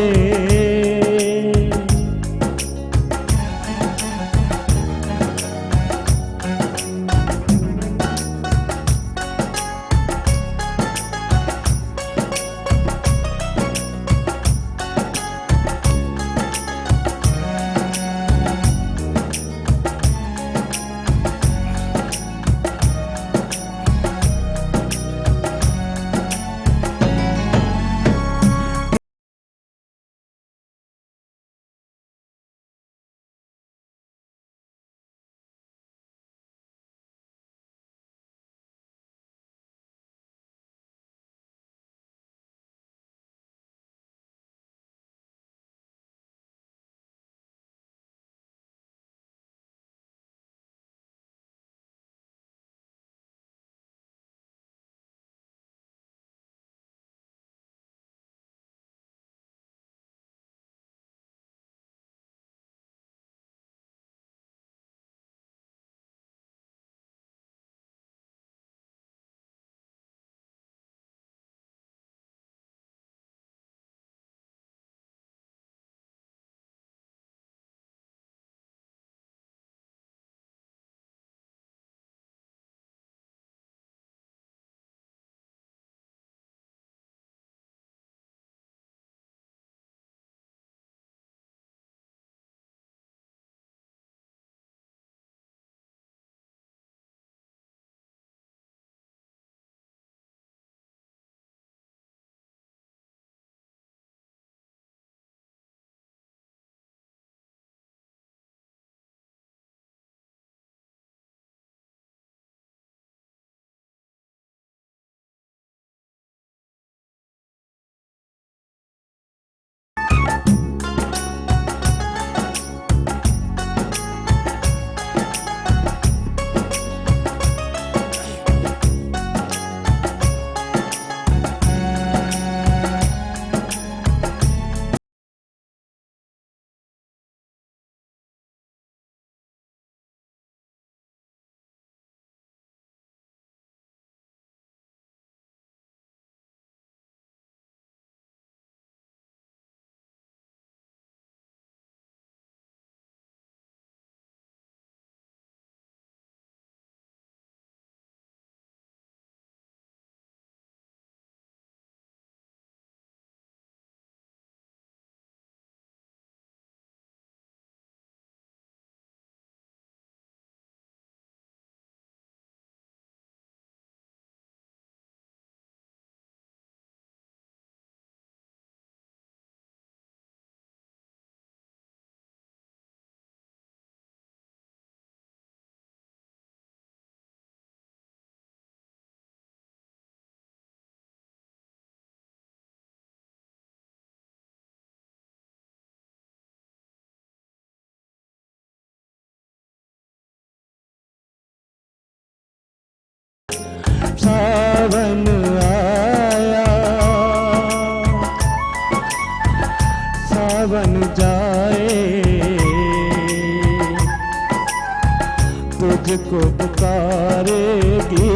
तुझको पुकारेगी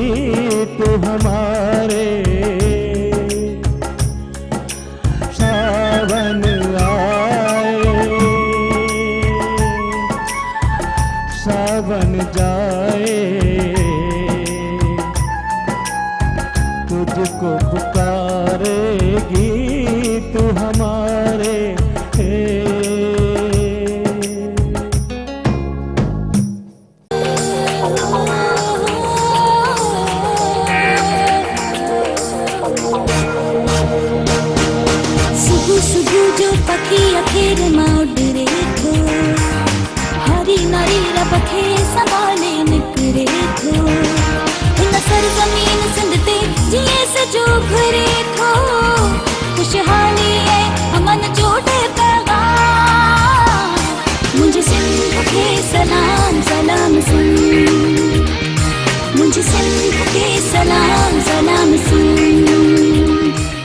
तू हमारे सावन आए सावन जाए तुझको पुकारेगी तू हमारे जो पखी अखेर माउडरे थो हरी नारी रबखे संभाले निकरे थो इन सरजमीन सिंध ते जिए सजो घरे थो खुशहाली है अमन जोड़े पैगाम मुझे सिंध के सलाम सलाम